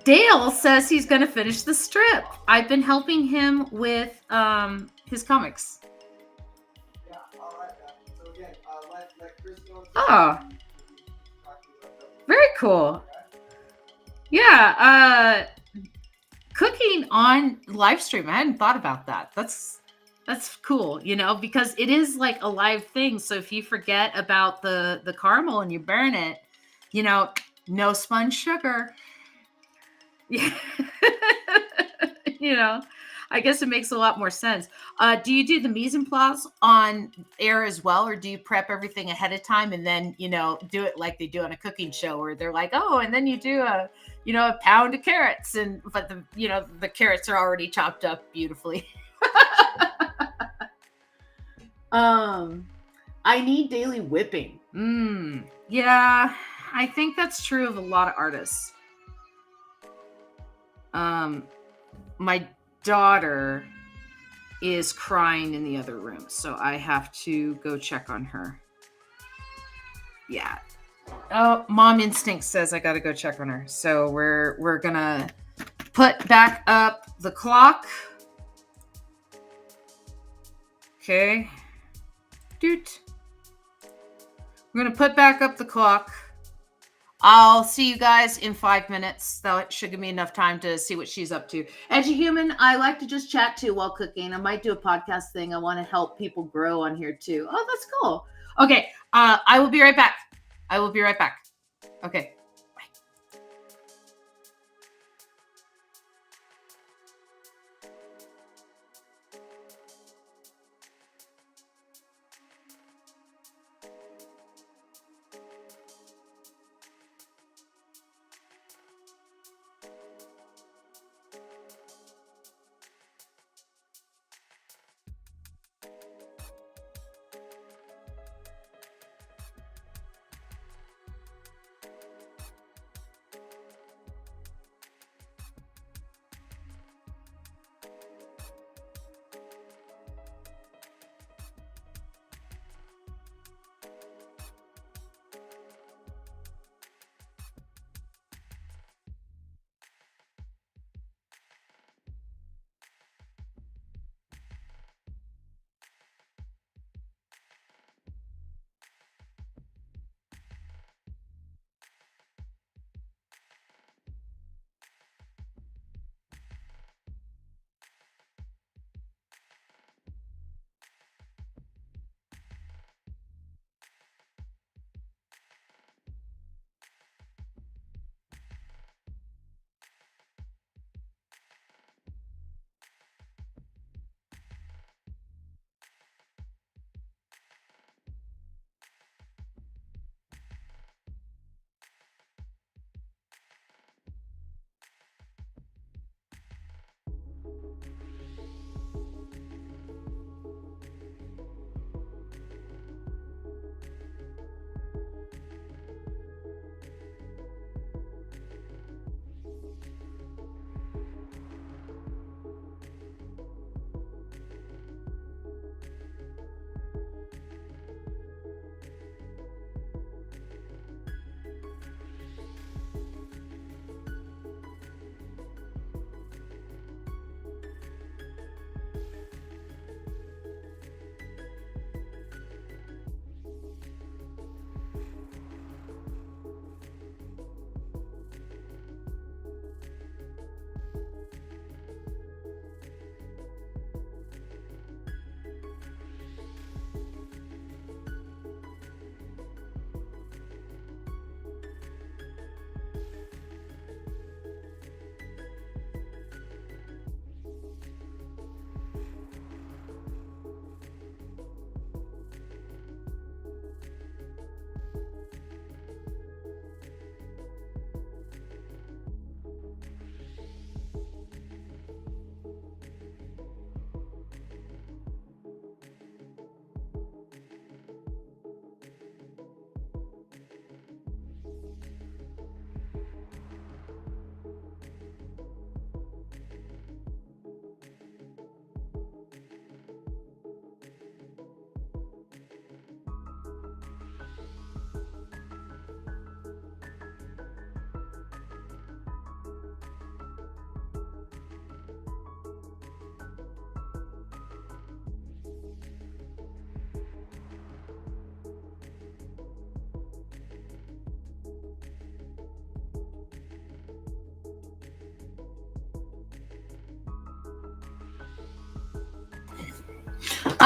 Speaker 1: Dale says he's going to finish the strip. I've been helping him with his comics.
Speaker 2: Yeah, all right. So again, let Chris know.
Speaker 1: Oh, very cool. Yeah, cooking on live stream. I hadn't thought about that. That's cool, you know, because it is like a live thing. So if you forget about the caramel and you burn it, you know, no spun sugar. Yeah. You know, I guess it makes a lot more sense. Do you do the mise en place on air as well, or do you prep everything ahead of time and then, you know, do it like they do on a cooking show where they're like, oh, and then you do a pound of carrots, but the carrots are already chopped up beautifully. I need daily whipping. Yeah, I think that's true of a lot of artists. My daughter is crying in the other room, so I have to go check on her. Yeah. Oh, mom instinct says I got to go check on her. So we're gonna put back up the clock. Okay. Doot. We're gonna put back up the clock. I'll see you guys in 5 minutes. That should give me enough time to see what she's up to. Edgy Human, I like to just chat too while cooking. I might do a podcast thing. I want to help people grow on here too. Oh, that's cool. Okay, I will be right back. Okay.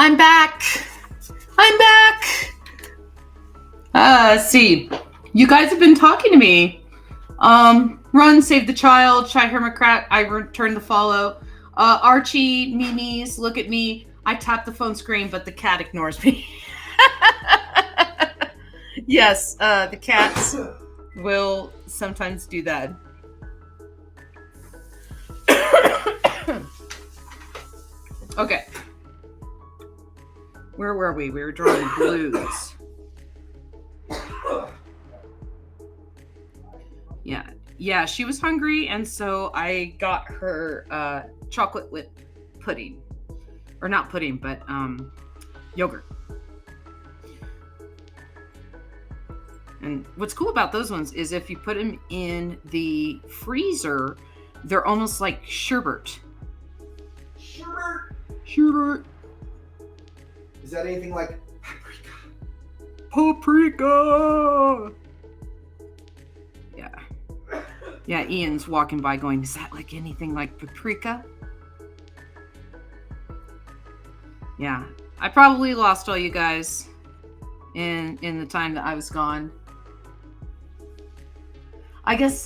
Speaker 1: I'm back. I'm back. See, you guys have been talking to me. Run, save the child, Shy Hermocrat, I return the follow. Archie, Mimi's, look at me. I tap the phone screen, but the cat ignores me. Yes, the cats will sometimes do that. Okay. Where were we? We were drawing blues. Yeah, she was hungry, and so I got her chocolate with pudding. Or not pudding, but yogurt. And what's cool about those ones is if you put them in the freezer, they're almost like sherbet. Sherbet.
Speaker 2: Is that anything like
Speaker 1: Paprika. Yeah, Ian's walking by going, is that like anything like paprika? Yeah, I probably lost all you guys in the time that I was gone. I guess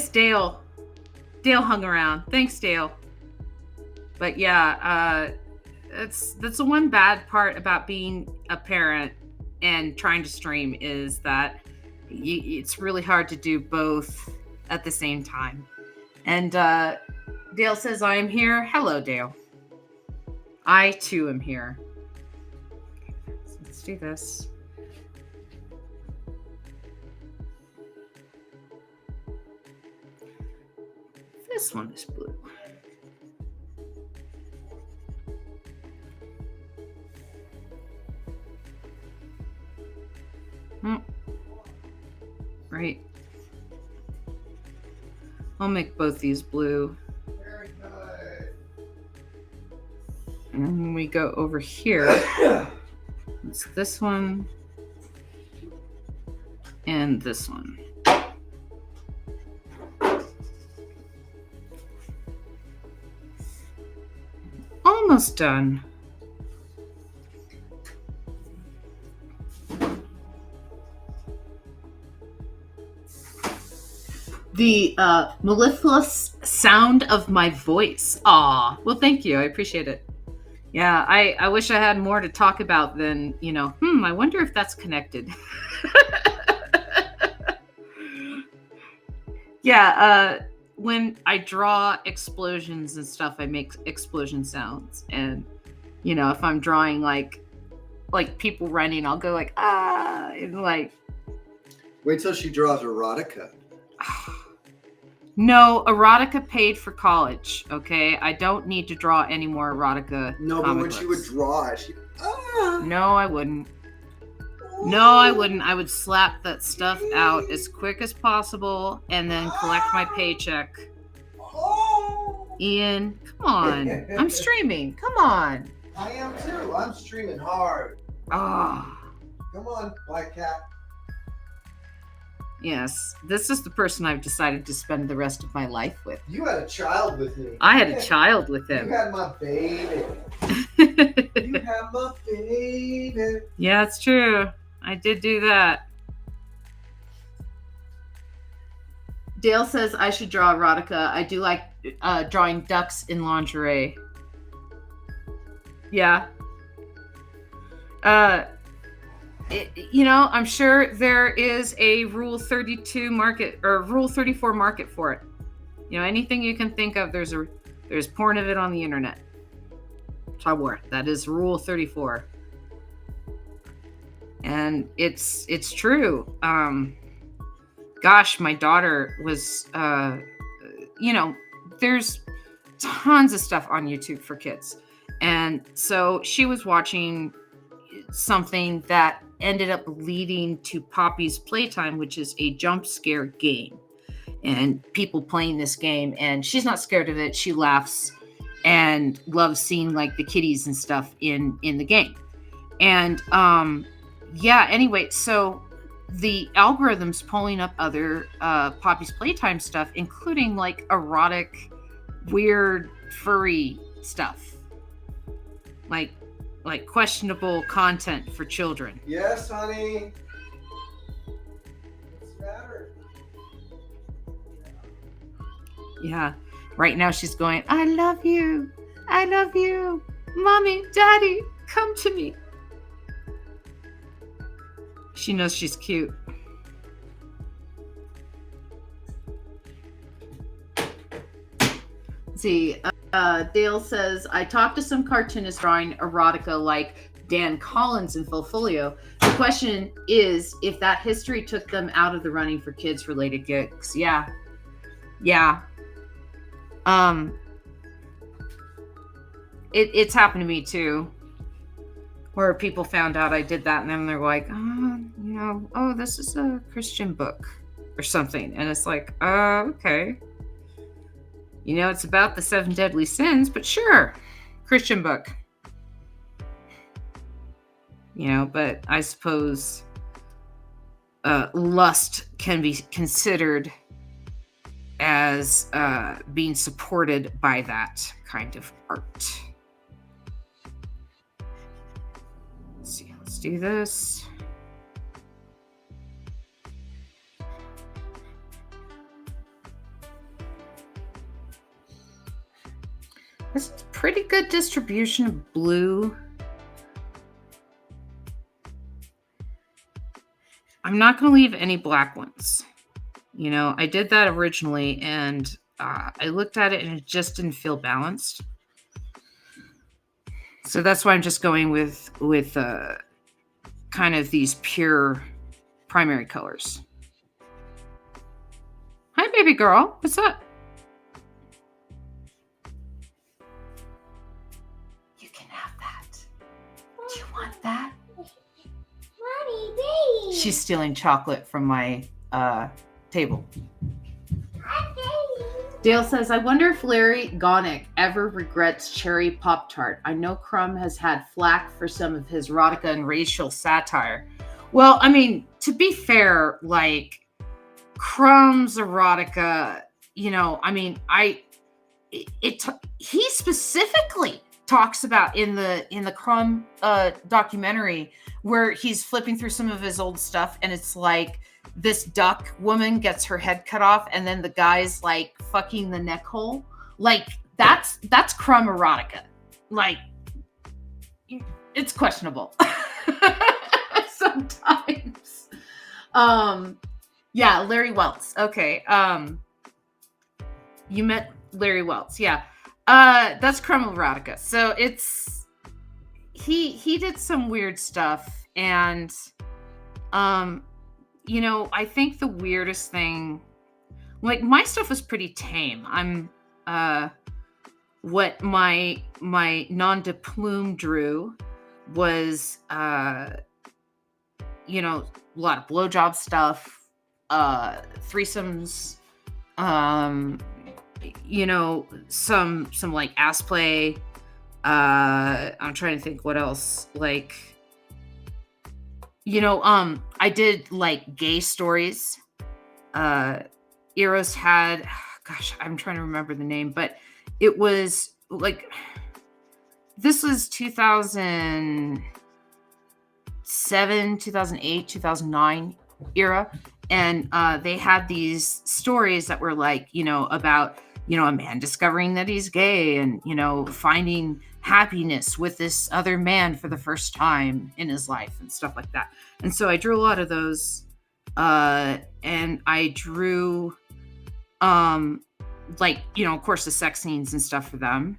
Speaker 1: Dale hung around. Thanks, Dale. But yeah, that's the one bad part about being a parent and trying to stream is that it's really hard to do both at the same time. And Dale says, I am here. Hello, Dale. I too am here. So let's do this. This one is blue. Right. I'll make both these blue.
Speaker 2: very good?
Speaker 1: And then when we go over here, it's this one and this one. Almost done. The mellifluous sound of my voice. Aw, well, thank you. I appreciate it. Yeah, I wish I had more to talk about than, I wonder if that's connected. Yeah, when I draw explosions and stuff, I make explosion sounds. And, if I'm drawing like people running, I'll go like, ah, and like.
Speaker 4: Wait till she draws erotica.
Speaker 1: No, erotica paid for college, okay? I don't need to draw any more erotica.
Speaker 4: No, but when she would draw it,
Speaker 1: No, I wouldn't. No, I wouldn't. I would slap that stuff out as quick as possible and then collect my paycheck. Ian, come on. I'm streaming. Come on.
Speaker 2: I am too. I'm streaming hard.
Speaker 1: Ah.
Speaker 2: Come on, Black Cat.
Speaker 1: Yes, this is the person I've decided to spend the rest of my life with.
Speaker 2: You had a child with me.
Speaker 1: I had a child with
Speaker 2: You
Speaker 1: him.
Speaker 2: had my baby. You had my baby.
Speaker 1: Yeah, it's true. I did do that. Dale says I should draw erotica. I do like drawing ducks in lingerie. Yeah. I'm sure there is a Rule 32 market or Rule 34 market for it. Anything you can think of, there's porn of it on the internet. Tabor. That is Rule 34. And it's true. Gosh, my daughter was, there's tons of stuff on YouTube for kids. And so she was watching something that ended up leading to Poppy's Playtime, which is a jump scare game. And people playing this game, and she's not scared of it. She laughs and loves seeing like the kitties and stuff in the game. And anyway, so the algorithm's pulling up other Poppy's Playtime stuff, including like erotic, weird, furry stuff. Like like questionable content for children.
Speaker 4: Yes, honey. What's the matter?
Speaker 1: Yeah. Right now she's going, I love you. I love you. Mommy, Daddy, come to me. She knows she's cute. See, Dale says, I talked to some cartoonists drawing erotica like Dan Collins and Phil Folio. The question is if that history took them out of the running for kids-related gigs. Yeah. Yeah. It's happened to me too, where people found out I did that and then they're like, oh, this is a Christian book or something. And it's like, okay. It's about the 7 deadly sins, but sure, Christian book. But I suppose lust can be considered as being supported by that kind of art. Let's see, let's do this. This is pretty good distribution of blue. I'm not going to leave any black ones. I did that originally and I looked at it and it just didn't feel balanced. So that's why I'm just going with kind of these pure primary colors. Hi, baby girl. What's up? You can have that. Do you want that?
Speaker 3: Mommy, baby.
Speaker 1: She's stealing chocolate from my table.
Speaker 3: Hi, baby.
Speaker 1: Dale says, I wonder if Larry Gonick ever regrets Cherry Pop-Tart. I know Crumb has had flack for some of his erotica and racial satire. Well, I mean, to be fair, like, Crumb's erotica, he specifically talks about in the Crumb documentary where he's flipping through some of his old stuff and it's like this duck woman gets her head cut off and then the guy's like fucking the neck hole. Like that's Crumb erotica. Like it's questionable sometimes. Yeah, Larry Welts. Okay. You met Larry Welts. Yeah. That's Crumb erotica. So it's he did some weird stuff and I think the weirdest thing, like my stuff was pretty tame. I'm what my non de plume drew was a lot of blowjob stuff, threesomes, some like ass play. I'm trying to think what else. Like, I did like gay stories. Eros had, gosh, I'm trying to remember the name, but it was like, this was 2007, 2008, 2009 era. And they had these stories that were like, about, a man discovering that he's gay and, finding happiness with this other man for the first time in his life and stuff like that. And so I drew a lot of those. And I drew, of course, the sex scenes and stuff for them.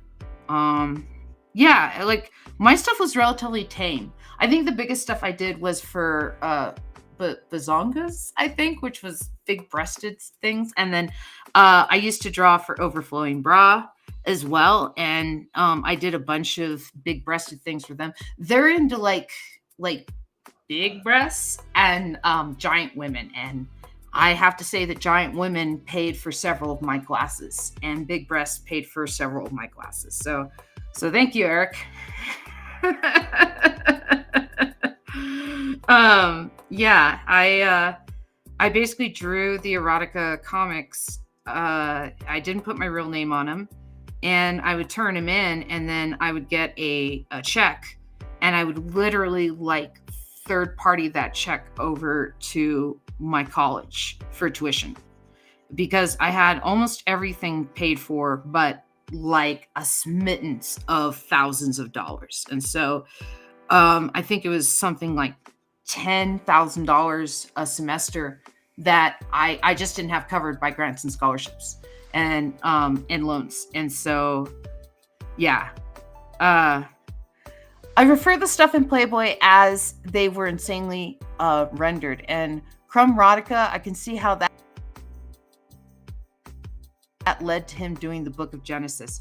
Speaker 1: Yeah, like my stuff was relatively tame. I think the biggest stuff I did was for bazongas, I think, which was big-breasted things. And then I used to draw for Overflowing Bra as well. And I did a bunch of big-breasted things for them. They're into like big breasts and giant women. And I have to say that giant women paid for several of my glasses and big breasts paid for several of my glasses. So thank you, Eric. Yeah, I basically drew the erotica comics. I didn't put my real name on them, and I would turn them in, and then I would get a check, and I would literally like third party that check over to my college for tuition, because I had almost everything paid for, but like a smittance of thousands of dollars. And so I think it was something like $10,000 a semester that I just didn't have covered by grants and scholarships and loans. And so, yeah, I refer the stuff in Playboy as they were insanely rendered. And Crumb Erotica, I can see how that led to him doing the Book of Genesis.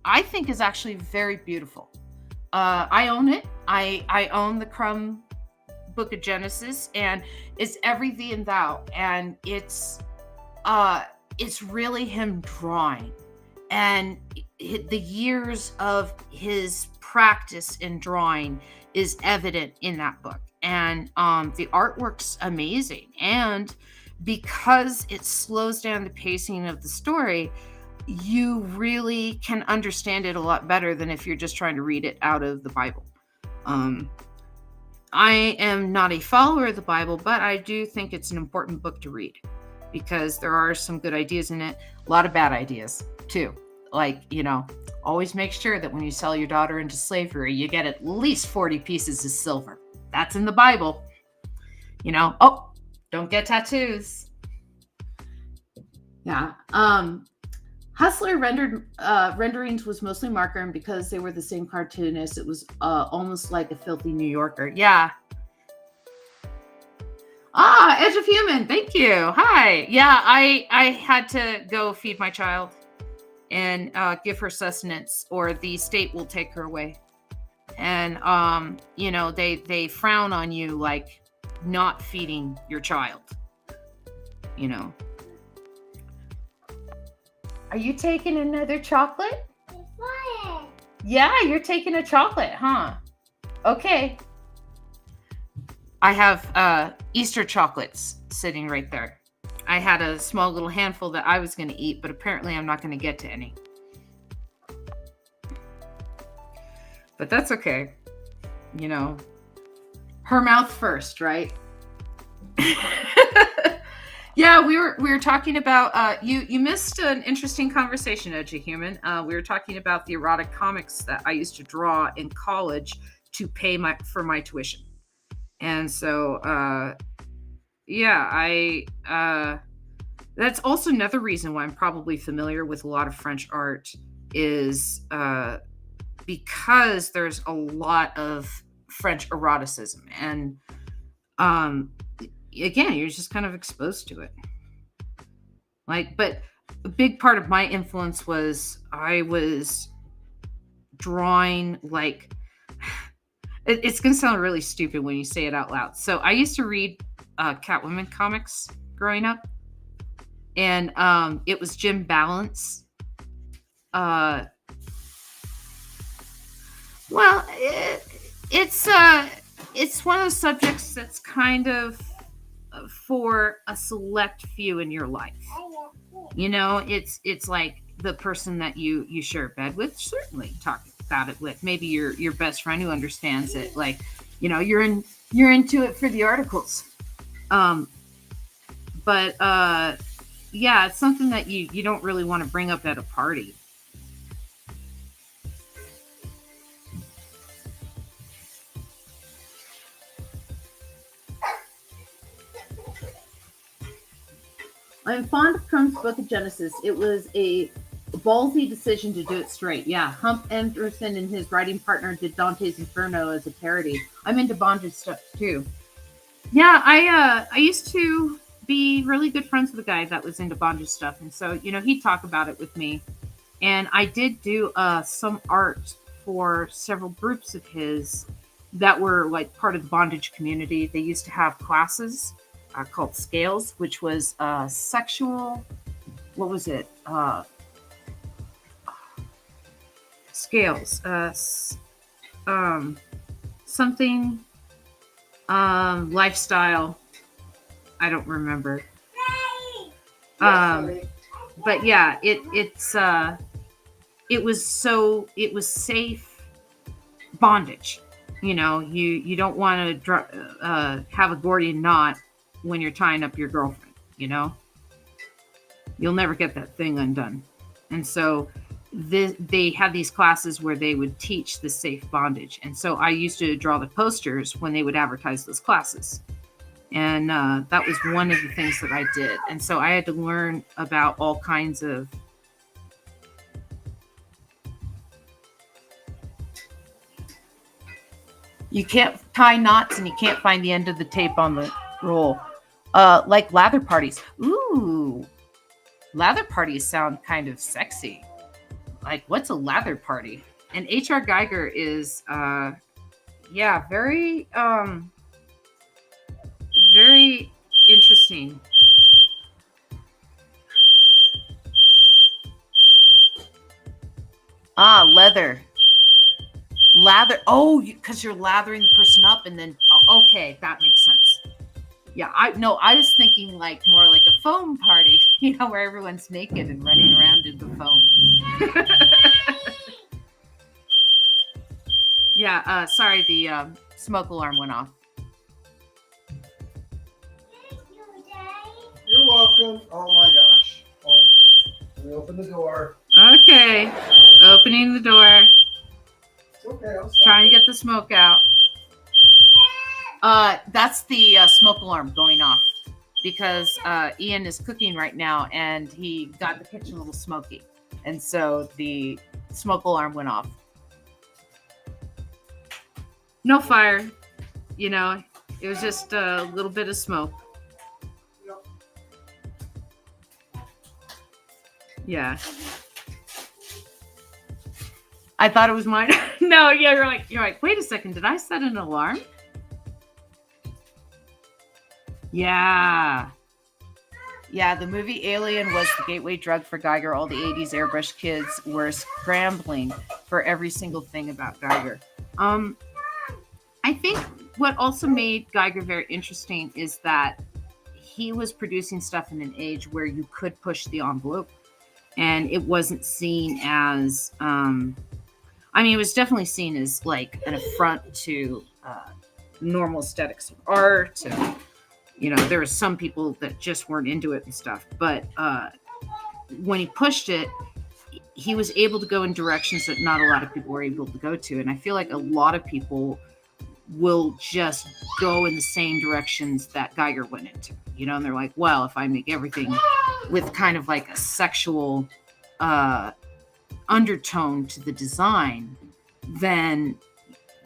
Speaker 1: I think is actually very beautiful. I own it. I own the Crumb Book of Genesis, and it's every thee and thou, and it's really him drawing, and the years of his practice in drawing is evident in that book. And the artwork's amazing, and because it slows down the pacing of the story, you really can understand it a lot better than if you're just trying to read it out of the Bible. I am not a follower of the Bible, but I do think it's an important book to read because there are some good ideas in it, a lot of bad ideas too. Like, always make sure that when you sell your daughter into slavery, you get at least 40 pieces of silver. That's in the Bible. Oh, don't get tattoos. Yeah. Hustler renderings was mostly marker, and because they were the same cartoonist, it was almost like a filthy New Yorker. Yeah. Edge of Human, thank you. Hi. Yeah, I had to go feed my child and give her sustenance, or the state will take her away. And they frown on you like not feeding your child. Are you taking another chocolate? Yeah, you're taking a chocolate, huh? Okay. I have Easter chocolates sitting right there. I had a small little handful that I was going to eat, but apparently I'm not going to get to any. But that's okay. Her mouth first, right? Yeah, we were talking about you missed an interesting conversation, Edge of Human. We were talking about the erotic comics that I used to draw in college to pay for my tuition. And so that's also another reason why I'm probably familiar with a lot of French art, is because there's a lot of French eroticism, and again, you're just kind of exposed to it. But a big part of my influence was I was drawing it's going to sound really stupid when you say it out loud. So I used to read Catwoman comics growing up, and it was Jim Balance. It's one of those subjects that's kind of for a select few in your life. It's like the person that you share a bed with, certainly talk about it with. Maybe your best friend who understands it. You're into it for the articles. But it's something that you don't really want to bring up at a party. I'm fond of Crumb's Book of Genesis. It was a ballsy decision to do it straight. Yeah, Hump Anderson and his writing partner did Dante's Inferno as a parody. I'm into bondage stuff too. Yeah, I used to be really good friends with a guy that was into bondage stuff, and so he'd talk about it with me. And I did do some art for several groups of his that were like part of the bondage community. They used to have classes called Scales, which was sexual. What was it? Scales. Something. Lifestyle. I don't remember. But yeah, it was safe bondage. you don't want to have a Gordian knot when you're tying up your girlfriend. You'll never get that thing undone. And so they had these classes where they would teach the safe bondage. And so I used to draw the posters when they would advertise those classes. And that was one of the things that I did. And so I had to learn about all kinds of you can't tie knots and you can't find the end of the tape on the roll. Like lather parties. Ooh, lather parties sound kind of sexy. Like, what's a lather party? And H.R. Geiger is, very, very interesting. Leather. Lather. Oh, because you're lathering the person up, and then okay, that makes sense. Yeah, I was thinking like more like a foam party, where everyone's naked and running around in the foam. Yeah, sorry, the smoke alarm went off.
Speaker 2: You're welcome. Oh my gosh. Oh, let me open the door.
Speaker 1: Okay, opening the door.
Speaker 2: It's okay. I'll stop
Speaker 1: Trying to
Speaker 2: it.
Speaker 1: get the smoke out. That's the smoke alarm going off because Ian is cooking right now and he got the kitchen a little smoky. And so the smoke alarm went off. No fire, it was just a little bit of smoke. Yeah. I thought it was mine. No, yeah, you're like, wait a second, did I set an alarm? Yeah. Yeah, the movie Alien was the gateway drug for Geiger. All the 80s airbrush kids were scrambling for every single thing about Geiger. I think what also made Geiger very interesting is that he was producing stuff in an age where you could push the envelope and it wasn't seen as, it was definitely seen as like an affront to normal aesthetics of art. And, there were some people that just weren't into it and stuff. But when he pushed it, he was able to go in directions that not a lot of people were able to go to. And I feel like a lot of people will just go in the same directions that Geiger went into, and they're like, well, if I make everything with kind of like a sexual undertone to the design, then,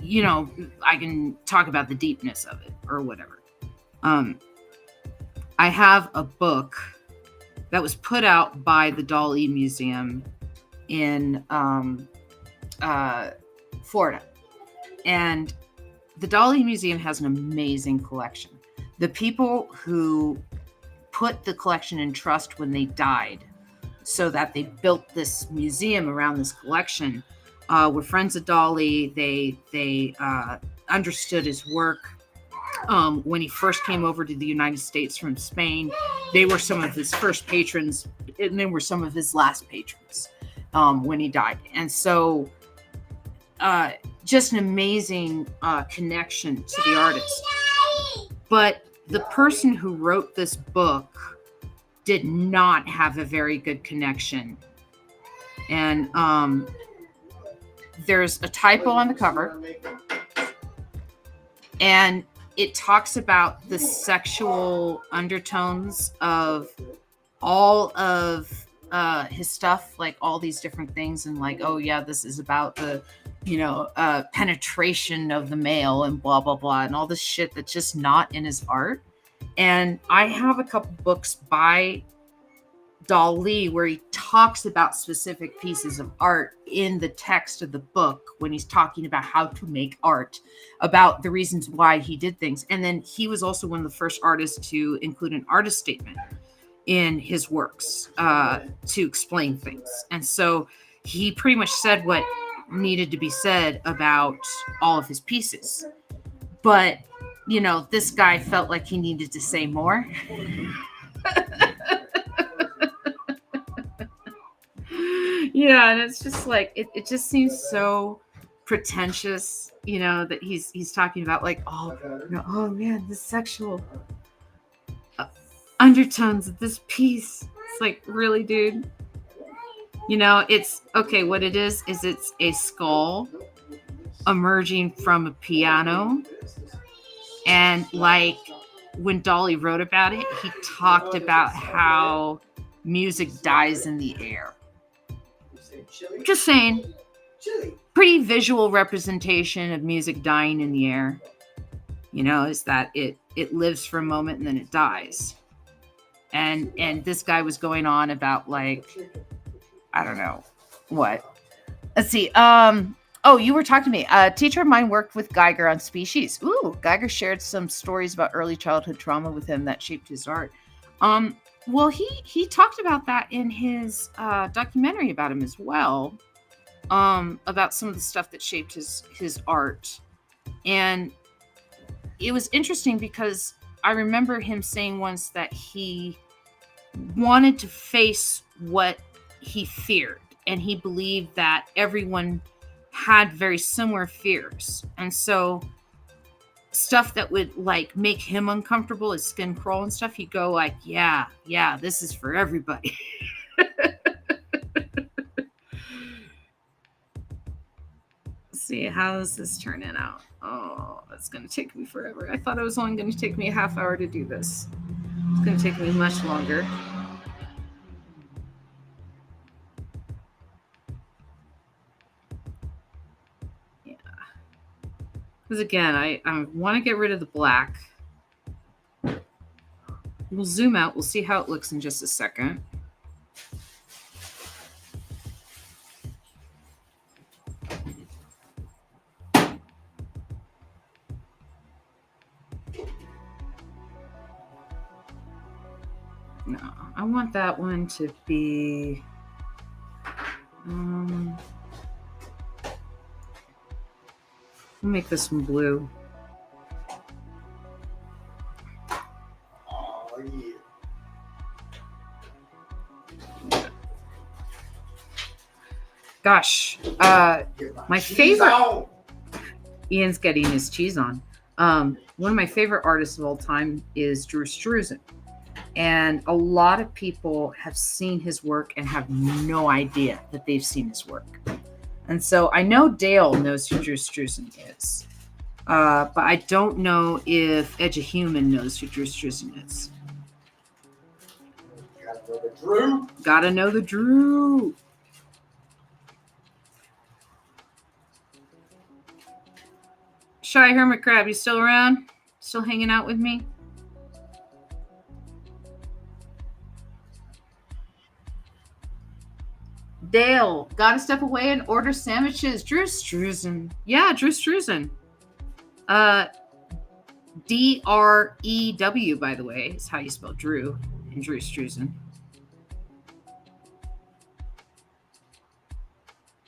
Speaker 1: I can talk about the deepness of it or whatever. I have a book that was put out by the Dali Museum in Florida. And the Dali Museum has an amazing collection. The people who put the collection in trust when they died, so that they built this museum around this collection, were friends of Dali. They understood his work. When he first came over to the United States from Spain, they were some of his first patrons, and they were some of his last patrons when he died. And so just an amazing connection to the artist. But the person who wrote this book did not have a very good connection. And there's a typo on the cover. And it talks about the sexual undertones of all of his stuff, like all these different things. And like, oh yeah, this is about the, penetration of the male and blah, blah, blah. And all this shit that's just not in his art. And I have a couple books by Dali where he talks about specific pieces of art in the text of the book when he's talking about how to make art, about the reasons why he did things. And then he was also one of the first artists to include an artist statement in his works to explain things. And so he pretty much said what needed to be said about all of his pieces. But, this guy felt like he needed to say more. Yeah, and it's just like, it just seems so pretentious, that he's talking about like, oh, oh man, the sexual undertones of this piece. It's like, really, dude? It's okay. What it is it's a skull emerging from a piano. And like when Dolly wrote about it, he talked about how music dies in the air. Just saying, pretty visual representation of music dying in the air, is that it lives for a moment and then it dies. And this guy was going on about like, I don't know what. Let's see. Oh, you were talking to me. A teacher of mine worked with Geiger on Species. Ooh, Geiger shared some stories about early childhood trauma with him that shaped his art. Well, he talked about that in his documentary about him as well. About some of the stuff that shaped his art. And it was interesting because I remember him saying once that he wanted to face what he feared. And he believed that everyone had very similar fears. And so stuff that would like make him uncomfortable, his skin crawl and stuff, he'd go like, yeah, this is for everybody. Let's see, how's this turning out? Oh, that's going to take me forever. I thought it was only going to take me a half hour to do this. It's going to take me much longer. Because again, I want to get rid of the black. We'll zoom out. We'll see how it looks in just a second. No, I want that one to be... We'll make this one blue.
Speaker 4: Oh, yeah.
Speaker 1: Gosh, my favorite... Ian's getting his cheese on. One of my favorite artists of all time is Drew Struzan. And a lot of people have seen his work and have no idea that they've seen his work. And so I know Dale knows who Drew Struzan is. But I don't know if Edge of Human knows who Drew Struzan is.
Speaker 4: Gotta know the Drew.
Speaker 1: Gotta know the Drew. Shy Hermit Crab, you still around? Still hanging out with me? Dale, gotta step away and order sandwiches. Drew Struzan. Yeah, Drew Struzan. D-R-E-W, by the way, is how you spell Drew and Drew Struzan.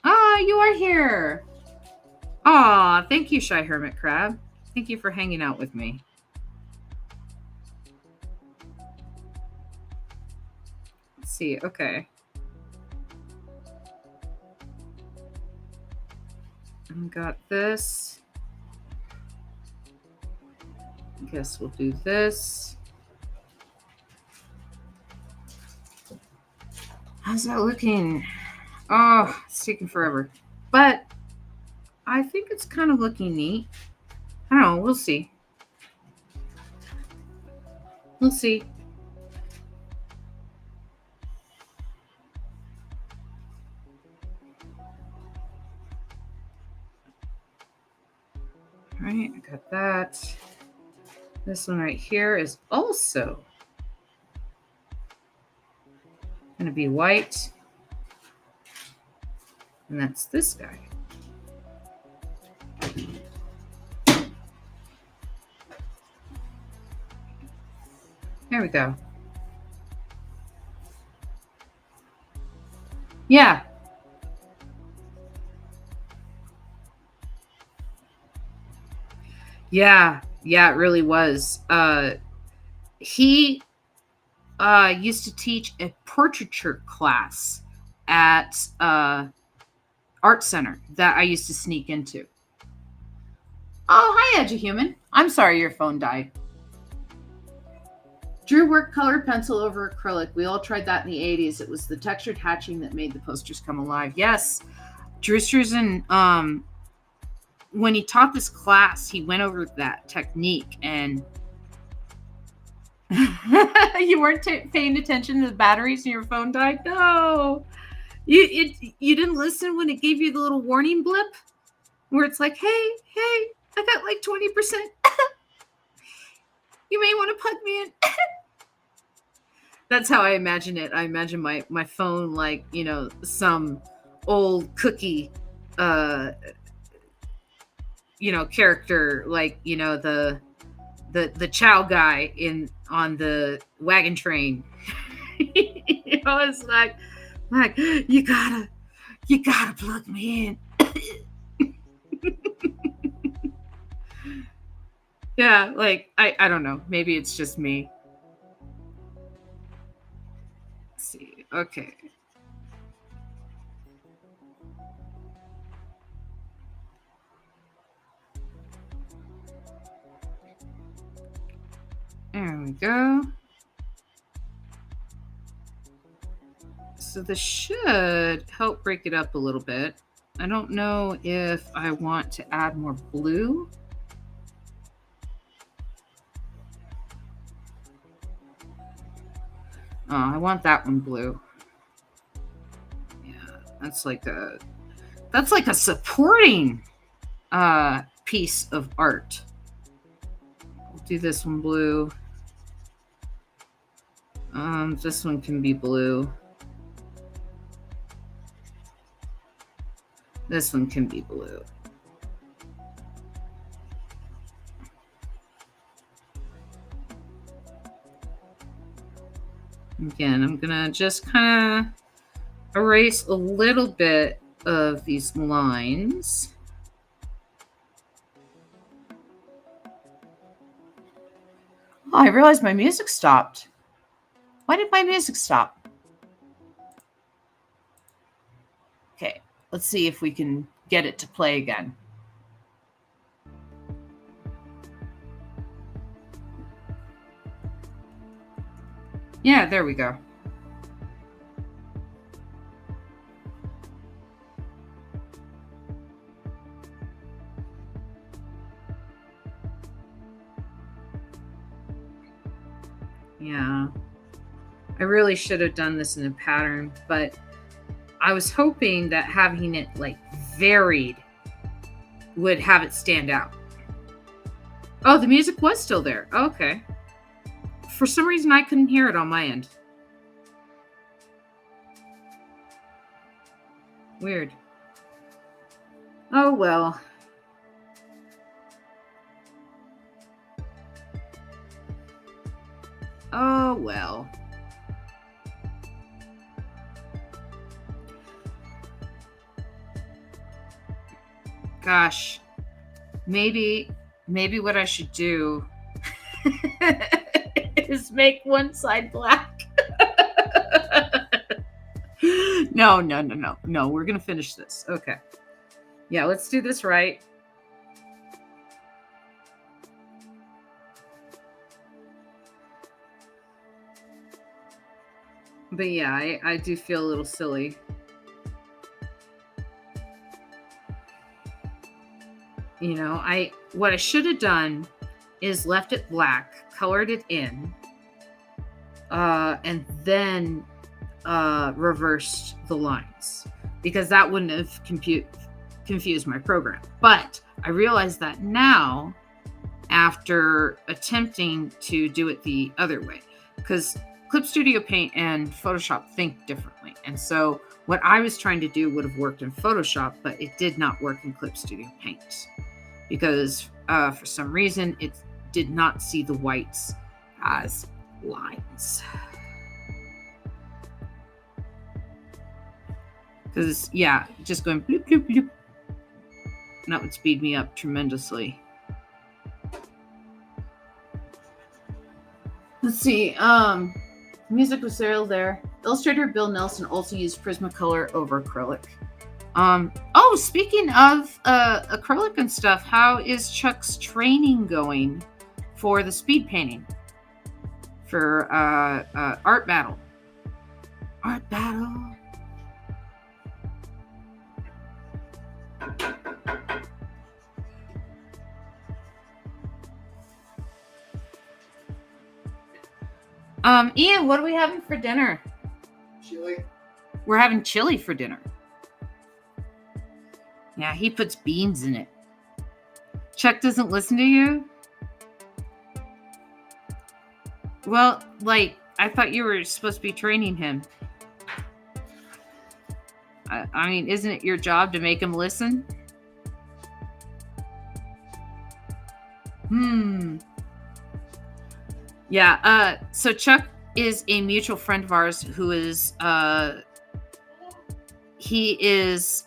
Speaker 1: Ah, you are here. Ah, thank you, Shy Hermit Crab. Thank you for hanging out with me. Let's see, okay. I got this. I guess we'll do this. How's that looking? Oh, it's taking forever. But I think it's kind of looking neat. I don't know. We'll see. We'll see. All right, I got that. This one right here is also going to be white. And that's this guy. There we go. Yeah. Yeah, it really was. He used to teach a portraiture class at art center that I used to sneak into. Oh, hi, Eduhuman. I'm sorry your phone died. Drew worked colored pencil over acrylic. We all tried that in the 80s. It was the textured hatching that made the posters come alive. Yes, Drew Struzan, when he taught this class, he went over that technique, and you weren't paying attention to the batteries and your phone died? No. You didn't listen when it gave you the little warning blip where it's like, hey, I got like 20%. You may want to plug me in. That's how I imagine it. I imagine my phone like, some old cookie, character, like, the chow guy on the wagon train. It's like you gotta plug me in. Yeah, like I don't know. Maybe it's just me. Let's see. Okay. There we go. So this should help break it up a little bit. I don't know if I want to add more blue. Oh, I want that one blue. Yeah, that's like a supporting piece of art. We'll do this one blue. This one can be blue. This one can be blue. Again, I'm gonna just kind of erase a little bit of these lines. Oh, I realized my music stopped. Why did my music stop? Okay, let's see if we can get it to play again. Yeah, there we go. Yeah, I really should have done this in a pattern, but I was hoping that having it like varied would have it stand out. Oh, the music was still there. Okay. For some reason, I couldn't hear it on my end. Weird. Oh, well. Oh, well. Gosh. Maybe what I should do is make one side black. No. We're going to finish this. Okay. Yeah, let's do this right. But yeah, I do feel a little silly. What I should have done is left it black, colored it in, and then reversed the lines, because that wouldn't have confused my program. But I realize that now after attempting to do it the other way, because Clip Studio Paint and Photoshop think differently. And so what I was trying to do would have worked in Photoshop, but it did not work in Clip Studio Paint, because for some reason it did not see the whites as lines. Because, yeah, just going bloop, bloop, bloop. And that would speed me up tremendously. Let's see. Music was still there. Illustrator Bill Nelson also used Prismacolor over acrylic. Oh, speaking of acrylic and stuff, how is Chuck's training going for the speed painting for art battle? Art battle. Ian, what are we having for dinner?
Speaker 4: Chili.
Speaker 1: We're having chili for dinner. Yeah, he puts beans in it. Chuck doesn't listen to you? Well, like, I thought you were supposed to be training him. I mean, isn't it your job to make him listen? Yeah, so Chuck is a mutual friend of ours who is, he is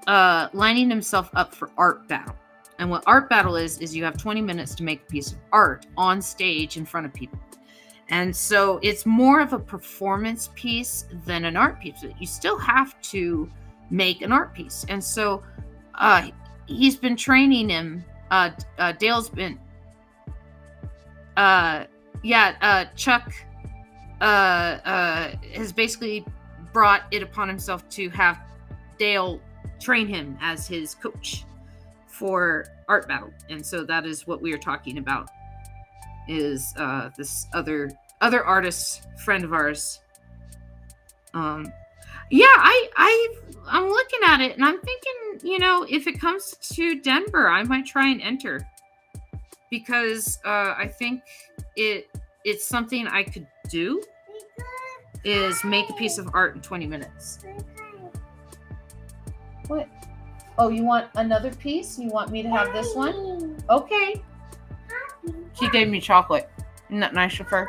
Speaker 1: lining himself up for art battle. And what art battle is you have 20 minutes to make a piece of art on stage in front of people. And so it's more of a performance piece than an art piece. You still have to make an art piece. And so he's been training him. Dale's been, Chuck has basically brought it upon himself to have Dale train him as his coach for art battle. And so that is what we are talking about, is this other artist friend of ours. I'm looking at it and I'm thinking, if it comes to Denver, I might try and enter, because I think it's something I could do, is make a piece of art in 20 minutes. What? Oh, you want another piece? You want me to have this one? Okay. She gave me chocolate. Isn't that nice of her?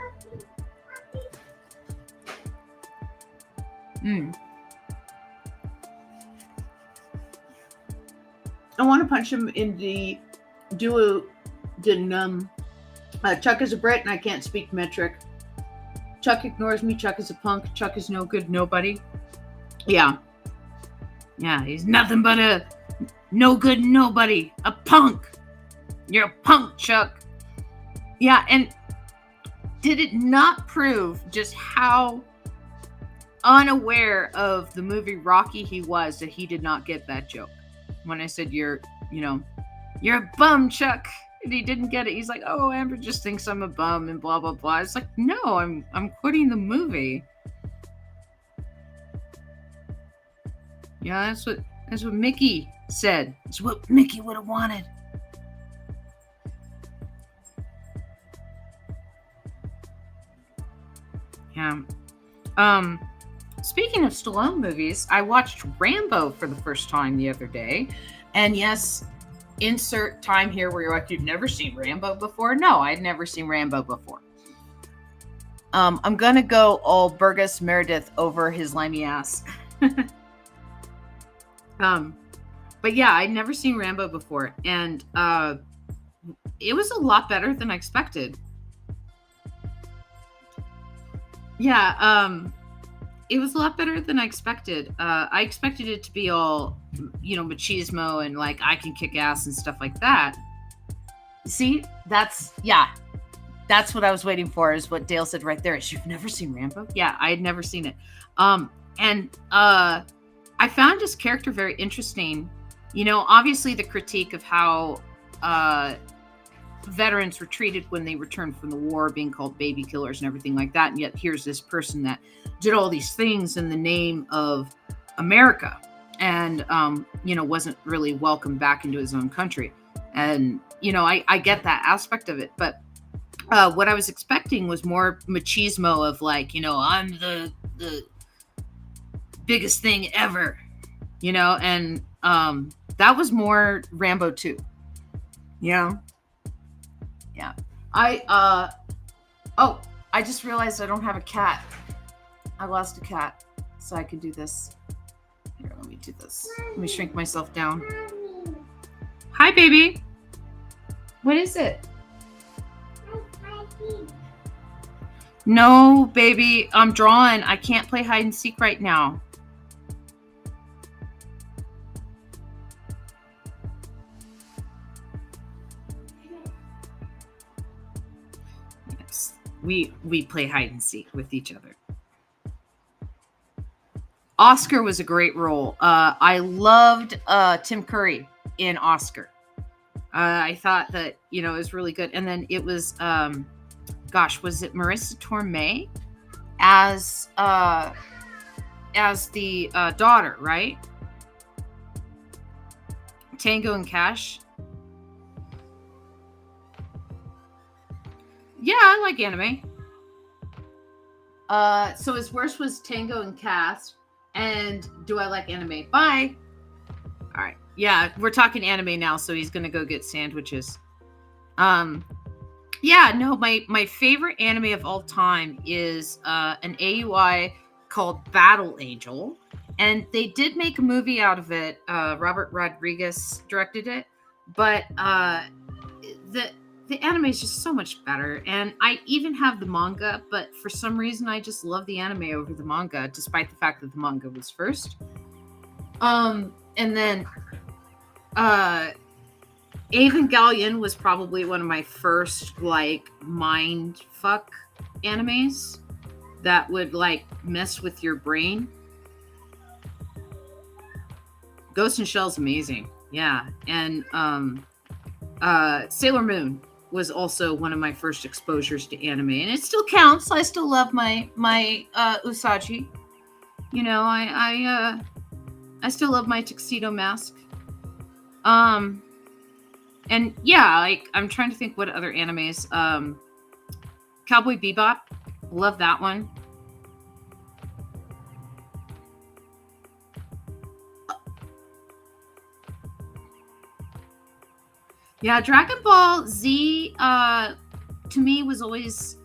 Speaker 1: I want to punch him in the duodenum. Chuck is a Brit and I can't speak metric. Chuck ignores me. Chuck is a punk. Chuck is no good nobody. Yeah, he's nothing but a no good nobody. A punk. You're a punk, Chuck. Yeah, and did it not prove just how unaware of the movie Rocky he was that he did not get that joke? When I said, you're a bum, Chuck. And he didn't get it. He's like, oh, Amber just thinks I'm a bum and blah, blah, blah. It's like, no, I'm quitting the movie. Yeah, that's what Mickey said. It's what Mickey would have wanted. Yeah. Speaking of Stallone movies, I watched Rambo for the first time the other day. And yes, insert time here where you're like, you've never seen Rambo before? No, I'd never seen Rambo before. I'm going to go all Burgess Meredith over his limey ass. But yeah, I'd never seen Rambo before. And it was a lot better than I expected. Yeah, it was a lot better than I expected. I expected it to be all, machismo and like I can kick ass and stuff like that. See, that's what I was waiting for, is what Dale said right there. Is you've never seen Rambo? Yeah, I had never seen it. And I found his character very interesting. Obviously the critique of how veterans were treated when they returned from the war, being called baby killers and everything like that. And yet here's this person that did all these things in the name of America and, wasn't really welcomed back into his own country. And, I get that aspect of it. But what I was expecting was more machismo of like, I'm the biggest thing ever, and that was more Rambo 2. Yeah. I just realized I don't have a cat. I lost a cat, so I could do this. Here, let me do this. Let me shrink myself down. Hi, baby. What is it? No, baby, I'm drawing. I can't play hide and seek right now. we play hide and seek with each other. Oscar was a great role. I loved Tim Curry in Oscar. I thought that, you know, it was really good. And then it was, was it Marissa Tomei as the daughter, right? Tango and Cash. Yeah, I like anime. So his worst was Tango and Cash. And do I like anime? Bye. All right. Yeah, we're talking anime now, so he's gonna go get sandwiches. Yeah, no, my favorite anime of all time is an AUI called Battle Angel, and they did make a movie out of it. Robert Rodriguez directed it, but the anime is just so much better. And I even have the manga, but for some reason I just love the anime over the manga, despite the fact that the manga was first. And then Evangelion was probably one of my first like mind fuck animes that would like mess with your brain. Ghost in Shell's amazing. Yeah. And Sailor Moon was also one of my first exposures to anime, and it still counts. I still love my Usagi. You know, I still love my tuxedo mask. And yeah, like I'm trying to think what other animes. Cowboy Bebop, love that one. Yeah, Dragon Ball Z to me was always,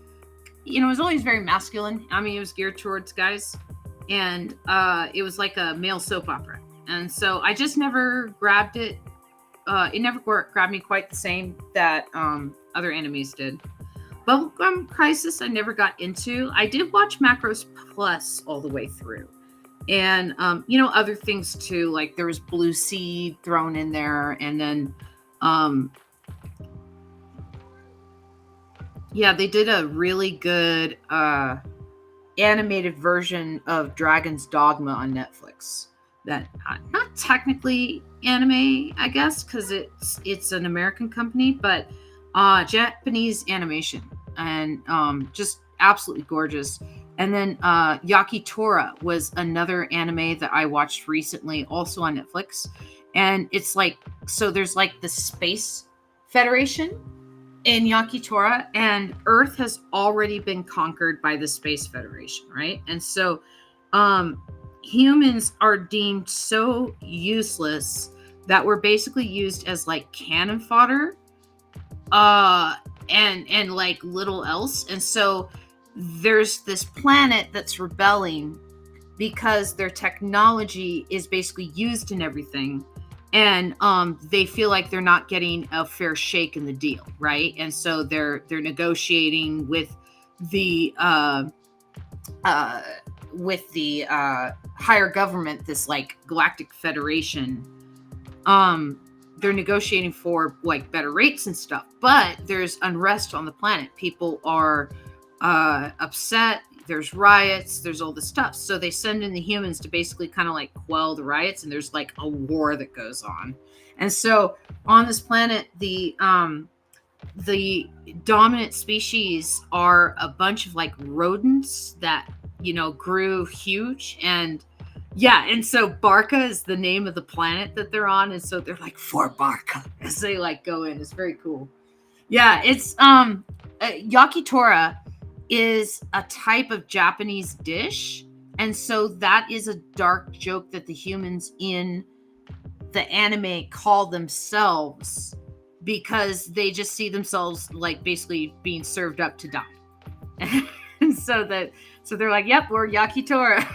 Speaker 1: it was always very masculine. I mean, it was geared towards guys, and it was like a male soap opera. And so I just never grabbed it. It never grabbed me quite the same that other animes did. Bubblegum Crisis I never got into. I did watch Macros Plus all the way through. And, other things too, like there was Blue Seed thrown in there. And then, they did a really good animated version of Dragon's Dogma on Netflix. That not technically anime, I guess, because it's an American company, but Japanese animation, and just absolutely gorgeous. And then Yakitora was another anime that I watched recently, also on Netflix. And it's like, so there's like the Space Federation in Yakitora, and Earth has already been conquered by the Space Federation, right? And so humans are deemed so useless that we're basically used as like cannon fodder and like little else. And so there's this planet that's rebelling because their technology is basically used in everything, and they feel like they're not getting a fair shake in the deal, right? And so they're negotiating with the higher government, this like galactic federation. They're negotiating for like better rates and stuff, but there's unrest on the planet. People are upset. There's riots. There's all this stuff. So they send in the humans to basically kind of like quell the riots, and there's like a war that goes on. And so on this planet, the dominant species are a bunch of like rodents that grew huge. And so Barca is the name of the planet that they're on, and so they're like, for Barca, as they like go in. It's very cool. Yeah, it's Yakitora is a type of Japanese dish, and so that is a dark joke that the humans in the anime call themselves, because they just see themselves like basically being served up to die. And so they're like, yep, we're Yakitora.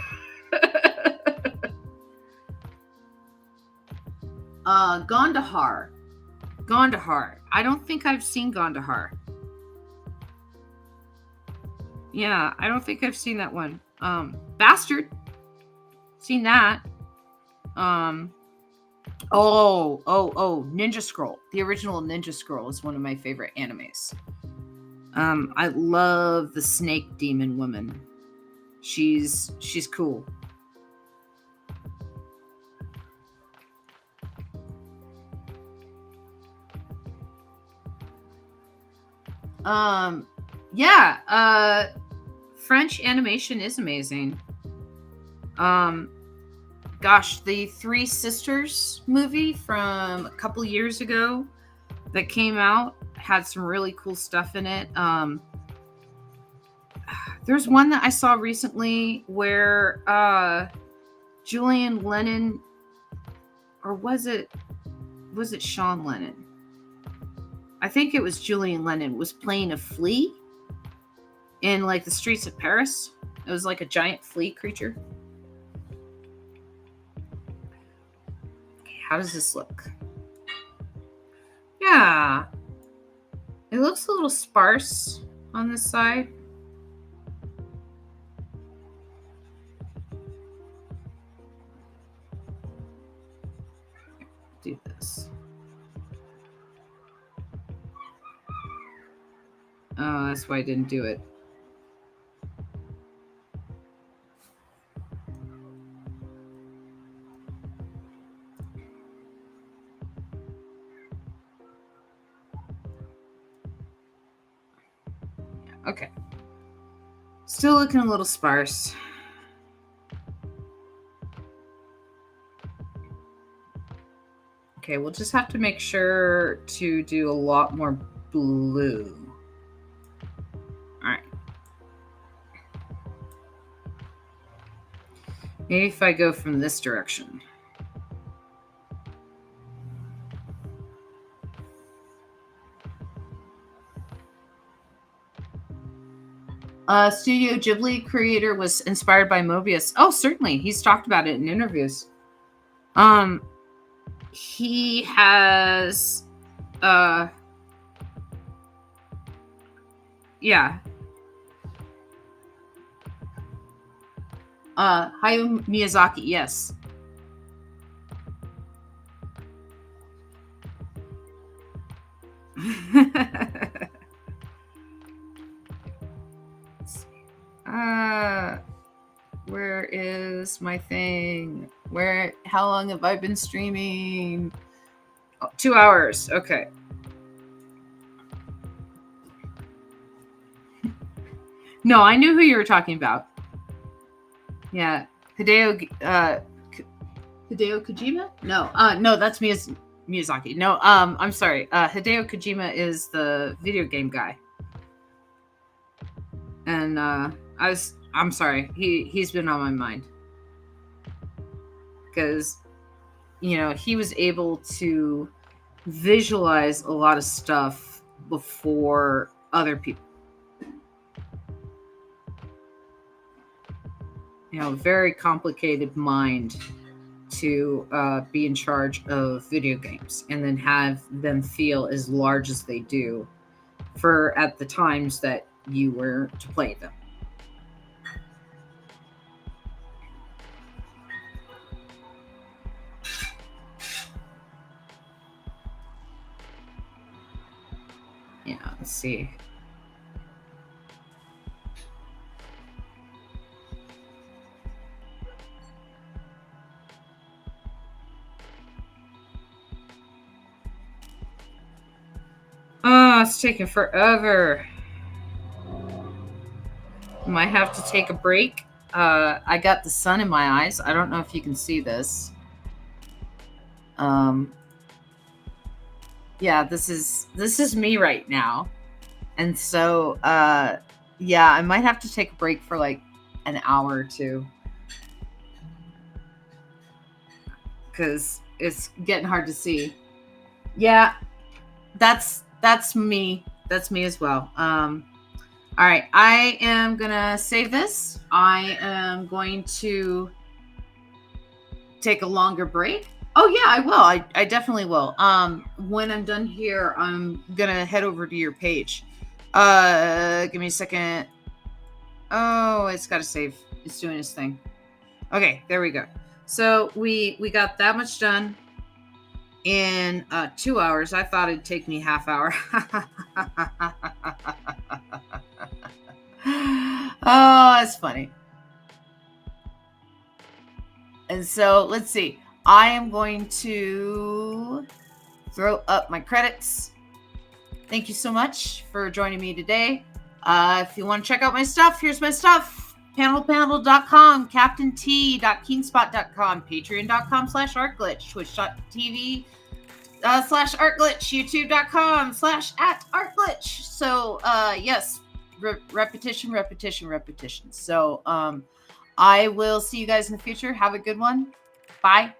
Speaker 1: Gondahar. I don't think I've seen Gondahar. Yeah, I don't think I've seen that one. Bastard. Seen that. Ninja Scroll. The original Ninja Scroll is one of my favorite animes. I love the snake demon woman. She's cool. Yeah, French animation is amazing. Gosh, the Three Sisters movie from a couple years ago that came out had some really cool stuff in it. There's one that I saw recently where Julian Lennon, or was it Sean Lennon? I think it was Julian Lennon was playing a flea in like the streets of Paris. It was like a giant flea creature. Okay, how does this look? Yeah. It looks a little sparse on this side. Do this. Oh, that's why I didn't do it. Okay. Still looking a little sparse. Okay, we'll just have to make sure to do a lot more blue. All right. Maybe if I go from this direction. Studio Ghibli creator was inspired by Mobius. Oh, certainly. He's talked about it in interviews. He has yeah. Hayao Miyazaki, yes. Where is my thing? How long have I been streaming? Oh, 2 hours. Okay. No, I knew who you were talking about. Yeah. Hideo Kojima? No, that's Miyazaki. No, I'm sorry. Hideo Kojima is the video game guy. And I'm sorry. He's been on my mind. Because he was able to visualize a lot of stuff before other people. Very complicated mind to be in charge of video games and then have them feel as large as they do at the times that you were to play them. Yeah, let's see. Oh, it's taking forever. Might have to take a break. I got the sun in my eyes. I don't know if you can see this. Yeah, this is me right now. And so yeah, I might have to take a break for like an hour or two. Cuz it's getting hard to see. Yeah. That's me. That's me as well. All right, I am gonna save this. I am going to take a longer break. Oh yeah, I will. I definitely will. When I'm done here, I'm gonna head over to your page. Give me a second. Oh, it's gotta save. It's doing its thing. Okay, there we go. So we got that much done. in 2 hours. I thought it'd take me half hour. Oh, that's funny. And so let's see. I am going to throw up my credits. Thank you so much for joining me today. If you want to check out my stuff, here's my stuff. Panelpanel.com, CaptainT.Kingspot.com, Patreon.com/ArtGlitch, Twitch.tv /ArtGlitch, YouTube.com/@ArtGlitch. So yes, repetition. So I will see you guys in the future. Have a good one. Bye.